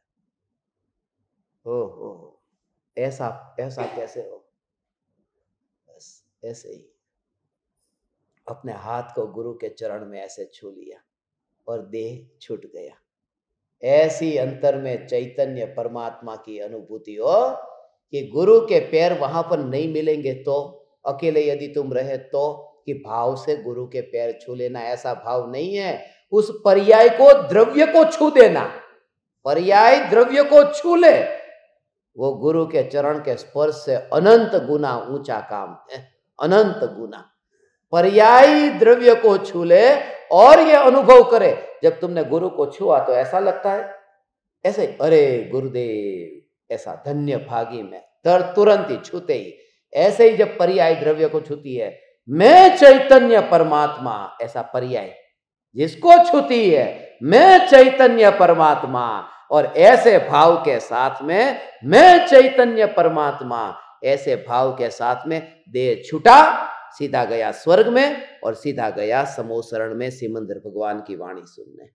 हो ऐसा ऐसा कैसे हो? बस ऐसे ही अपने हाथ को गुरु के चरण में ऐसे छू लिया और देह छूट गया। ऐसी अंतर में चैतन्य परमात्मा की अनुभूति हो कि गुरु के पैर वहां पर नहीं मिलेंगे तो, अकेले यदि तुम रहे तो, कि भाव से गुरु के पैर छू लेना, ऐसा भाव नहीं है। उस पर्याय को, द्रव्य को छू देना, पर्याय द्रव्य को छू ले, वो गुरु के चरण के स्पर्श से अनंत गुना ऊंचा काम है, अनंत गुना। पर्यायी द्रव्य को छू ले और ये अनुभव करे, जब तुमने गुरु को छुआ तो ऐसा लगता है ऐसे, अरे गुरुदेव, ऐसा धन्य भागी मैं, तुरंत ही छूते ही। ऐसे ही जब पर्याय द्रव्य को छूती है, मैं चैतन्य परमात्मा, ऐसा पर्याय जिसको छूती है, मैं चैतन्य परमात्मा, और ऐसे भाव के साथ में मैं चैतन्य परमात्मा, ऐसे भाव के साथ में देह छूटा, सीधा गया स्वर्ग में और सीधा गया समोसरण में सिमंदर भगवान की वाणी सुनने।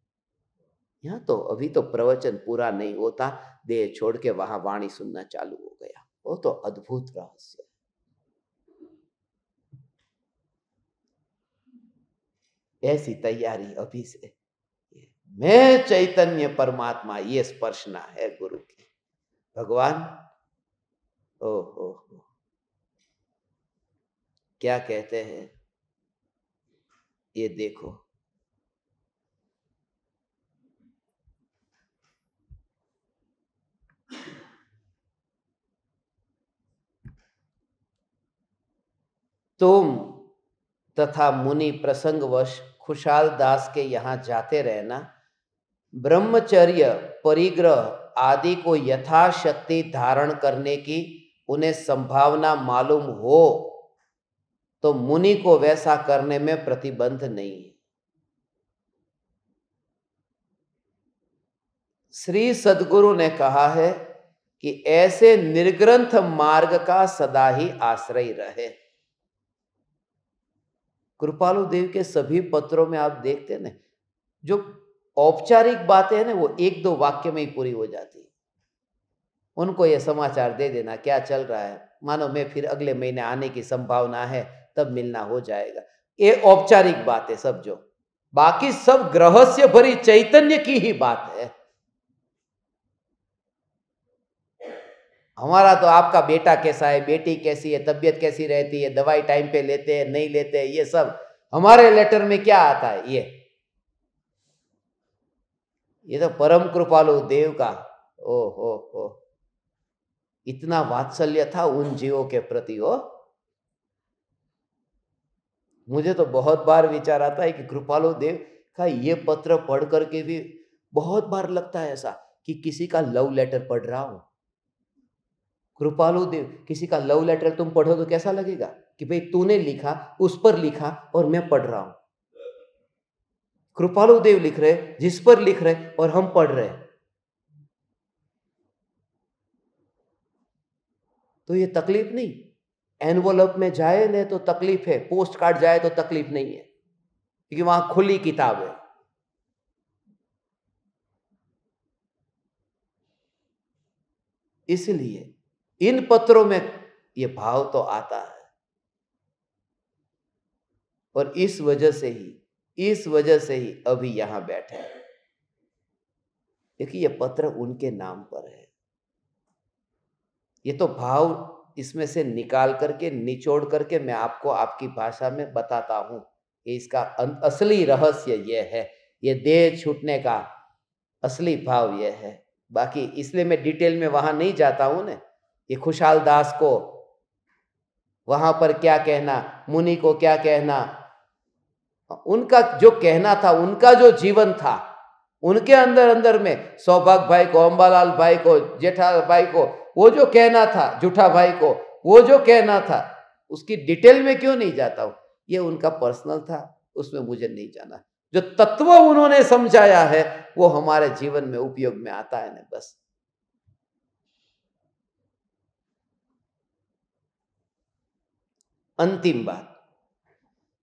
यहां तो अभी तो प्रवचन पूरा नहीं होता, देह छोड़ के वहां वाणी सुनना चालू हो गया। वो तो अद्भुत रहस्य। ऐसी तैयारी अभी से, मैं चैतन्य परमात्मा, ये स्पर्शना है गुरु की। भगवान ओ क्या कहते हैं, ये देखो, तुम तथा मुनि प्रसंगवश खुशाल दास के यहां जाते रहना, ब्रह्मचर्य परिग्रह आदि को यथाशक्ति धारण करने की उन्हें संभावना मालूम हो तो मुनि को वैसा करने में प्रतिबंध नहीं है। श्री सद्गुरु ने कहा है कि ऐसे निर्ग्रंथ मार्ग का सदा ही आश्रय रहे। कृपालु देव के सभी पत्रों में आप देखते हैं ना, जो औपचारिक बातें हैं ना, वो 1-2 वाक्य में ही पूरी हो जाती है। उनको ये समाचार दे देना क्या चल रहा है, मानो मैं फिर अगले महीने आने की संभावना है, तब मिलना हो जाएगा। ये औपचारिक बात है सब, जो बाकी सब रहस्य भरी चैतन्य की ही बात है। हमारा तो आपका बेटा कैसा है, बेटी कैसी है, तबीयत कैसी रहती है, दवाई टाइम पे लेते हैं नहीं लेते हैं, ये सब हमारे लेटर में क्या आता है? ये तो परम कृपालु देव का ओ इतना वात्सल्य था उन जीवों के प्रति। हो मुझे तो बहुत बार विचार आता है कि कृपालु देव का ये पत्र पढ़ करके भी बहुत बार लगता है ऐसा, कि किसी का लव लेटर पढ़ रहा हूं। कृपालु देव, किसी का लव लेटर तुम पढ़ो तो कैसा लगेगा कि भाई तूने लिखा, उस पर लिखा और मैं पढ़ रहा हूं। कृपालु देव लिख रहे, जिस पर लिख रहे और हम पढ़ रहे, तो ये तकलीफ नहीं। एनवलप में जाए नहीं तो तकलीफ है, पोस्ट कार्ड जाए तो तकलीफ नहीं है, क्योंकि वहां खुली किताब है। इसलिए इन पत्रों में ये भाव तो आता है, और इस वजह से ही अभी यहां बैठे हैं। देखिए, ये पत्र उनके नाम पर है। ये तो भाव इसमें से निकाल करके, निचोड़ करके मैं आपको आपकी भाषा में बताता हूं कि इसका असली रहस्य यह है। ये देह छूटने का असली भाव यह है। बाकी इसलिए मैं डिटेल में वहां नहीं जाता हूं ना। ये खुशहाल दास को वहां पर क्या कहना, मुनि को क्या कहना, उनका जो कहना था, उनका जो जीवन था, उनके अंदर अंदर में सौभाग्य भाई को, अंबालाल भाई को, जेठा भाई को वो जो कहना था, जुठा भाई को वो जो कहना था, उसकी डिटेल में क्यों नहीं जाता हूं। ये उनका पर्सनल था, उसमें मुझे नहीं जाना। जो तत्व उन्होंने समझाया है वो हमारे जीवन में उपयोग में आता है ना, बस। अंतिम बात,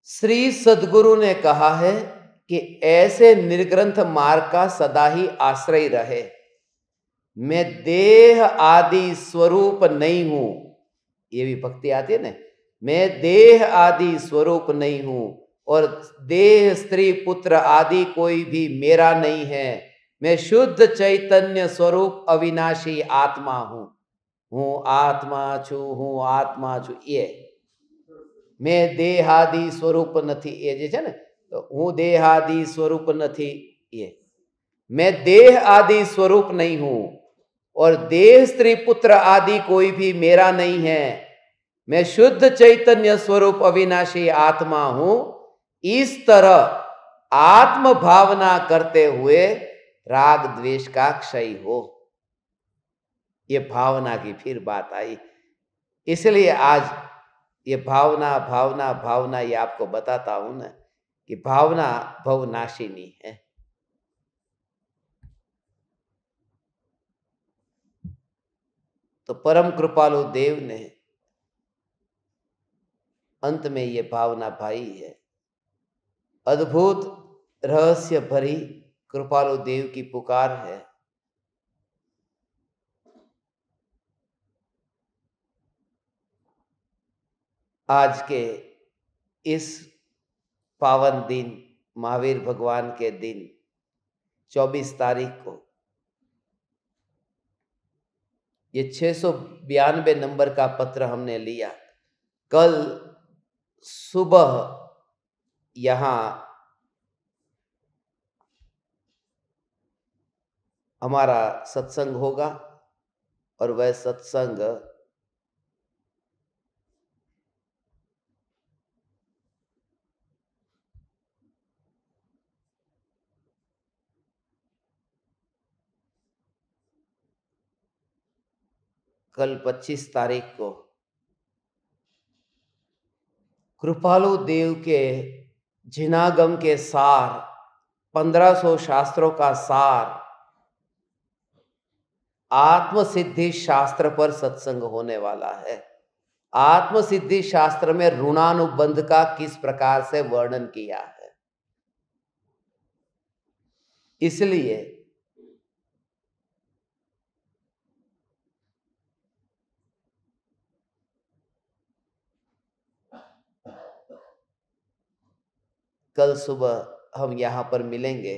श्री सद्गुरु ने कहा है कि ऐसे निर्ग्रंथ मार्ग का सदा ही आश्रय रहे। मैं देह आदि स्वरूप नहीं हूं, ये भी भक्ति आती है ना। मैं देह आदि स्वरूप नहीं हूं और देह स्त्री पुत्र आदि कोई भी मेरा नहीं है। मैं शुद्ध चैतन्य स्वरूप अविनाशी आत्मा हूं। आत्मा छू। ये मैं देहादि स्वरूप નથી, એ જે છે ને, તો હું દેહાदि स्वरूप નથી। ये मैं देह आदि स्वरूप नहीं हूं और देह स्त्री पुत्र आदि कोई भी मेरा नहीं है। मैं शुद्ध चैतन्य स्वरूप अविनाशी आत्मा हूं। इस तरह आत्म भावना करते हुए राग द्वेष का क्षय हो। ये भावना की फिर बात आई। इसलिए आज ये भावना भावना भावना ये आपको बताता हूं ना कि भावना भवनाशिनी है। तो परम कृपालु देव ने अंत में ये भावना भाई है। अद्भुत रहस्य भरी कृपालु देव की पुकार है। आज के इस पावन दिन, महावीर भगवान के दिन 24 तारीख को ये 692 नंबर का पत्र हमने लिया। कल सुबह यहाँ हमारा सत्संग होगा और वह सत्संग कल 25 तारीख को कृपालु देव के जिनागम के सार, 1500 शास्त्रों का सार, आत्मसिद्धि शास्त्र पर सत्संग होने वाला है। आत्मसिद्धि शास्त्र में ऋणानुबंध का किस प्रकार से वर्णन किया है। इसलिए कल सुबह हम यहां पर मिलेंगे।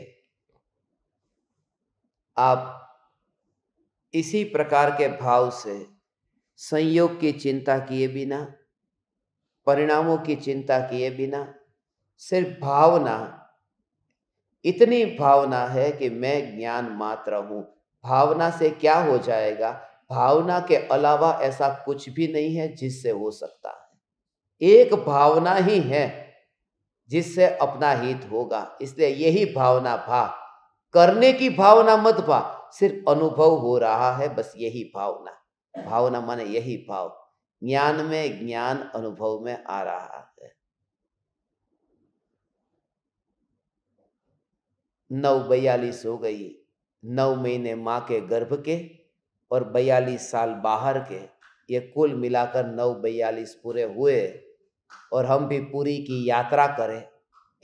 आप इसी प्रकार के भाव से संयोग की चिंता किए बिना, परिणामों की चिंता किए बिना, सिर्फ भावना, इतनी भावना है कि मैं ज्ञान मात्र हूं। भावना से क्या हो जाएगा? भावना के अलावा ऐसा कुछ भी नहीं है जिससे हो सकता है। एक भावना ही है जिससे अपना हित होगा। इसलिए यही भावना भा, करने की भावना मत भा, सिर्फ अनुभव हो रहा है, बस यही भावना। भावना माने यही भाव। ज्ञान में ज्ञान अनुभव में आ रहा है। 9:42 हो गई, 9 महीने माँ के गर्भ के और 42 साल बाहर के, ये कुल मिलाकर 9:42 पूरे हुए। और हम भी पूरी की यात्रा करें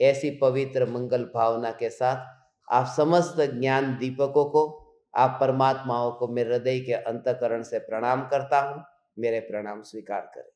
ऐसी पवित्र मंगल भावना के साथ आप समस्त ज्ञान दीपकों को, आप परमात्माओं को मेरे हृदय के अंतःकरण से प्रणाम करता हूँ। मेरे प्रणाम स्वीकार करें।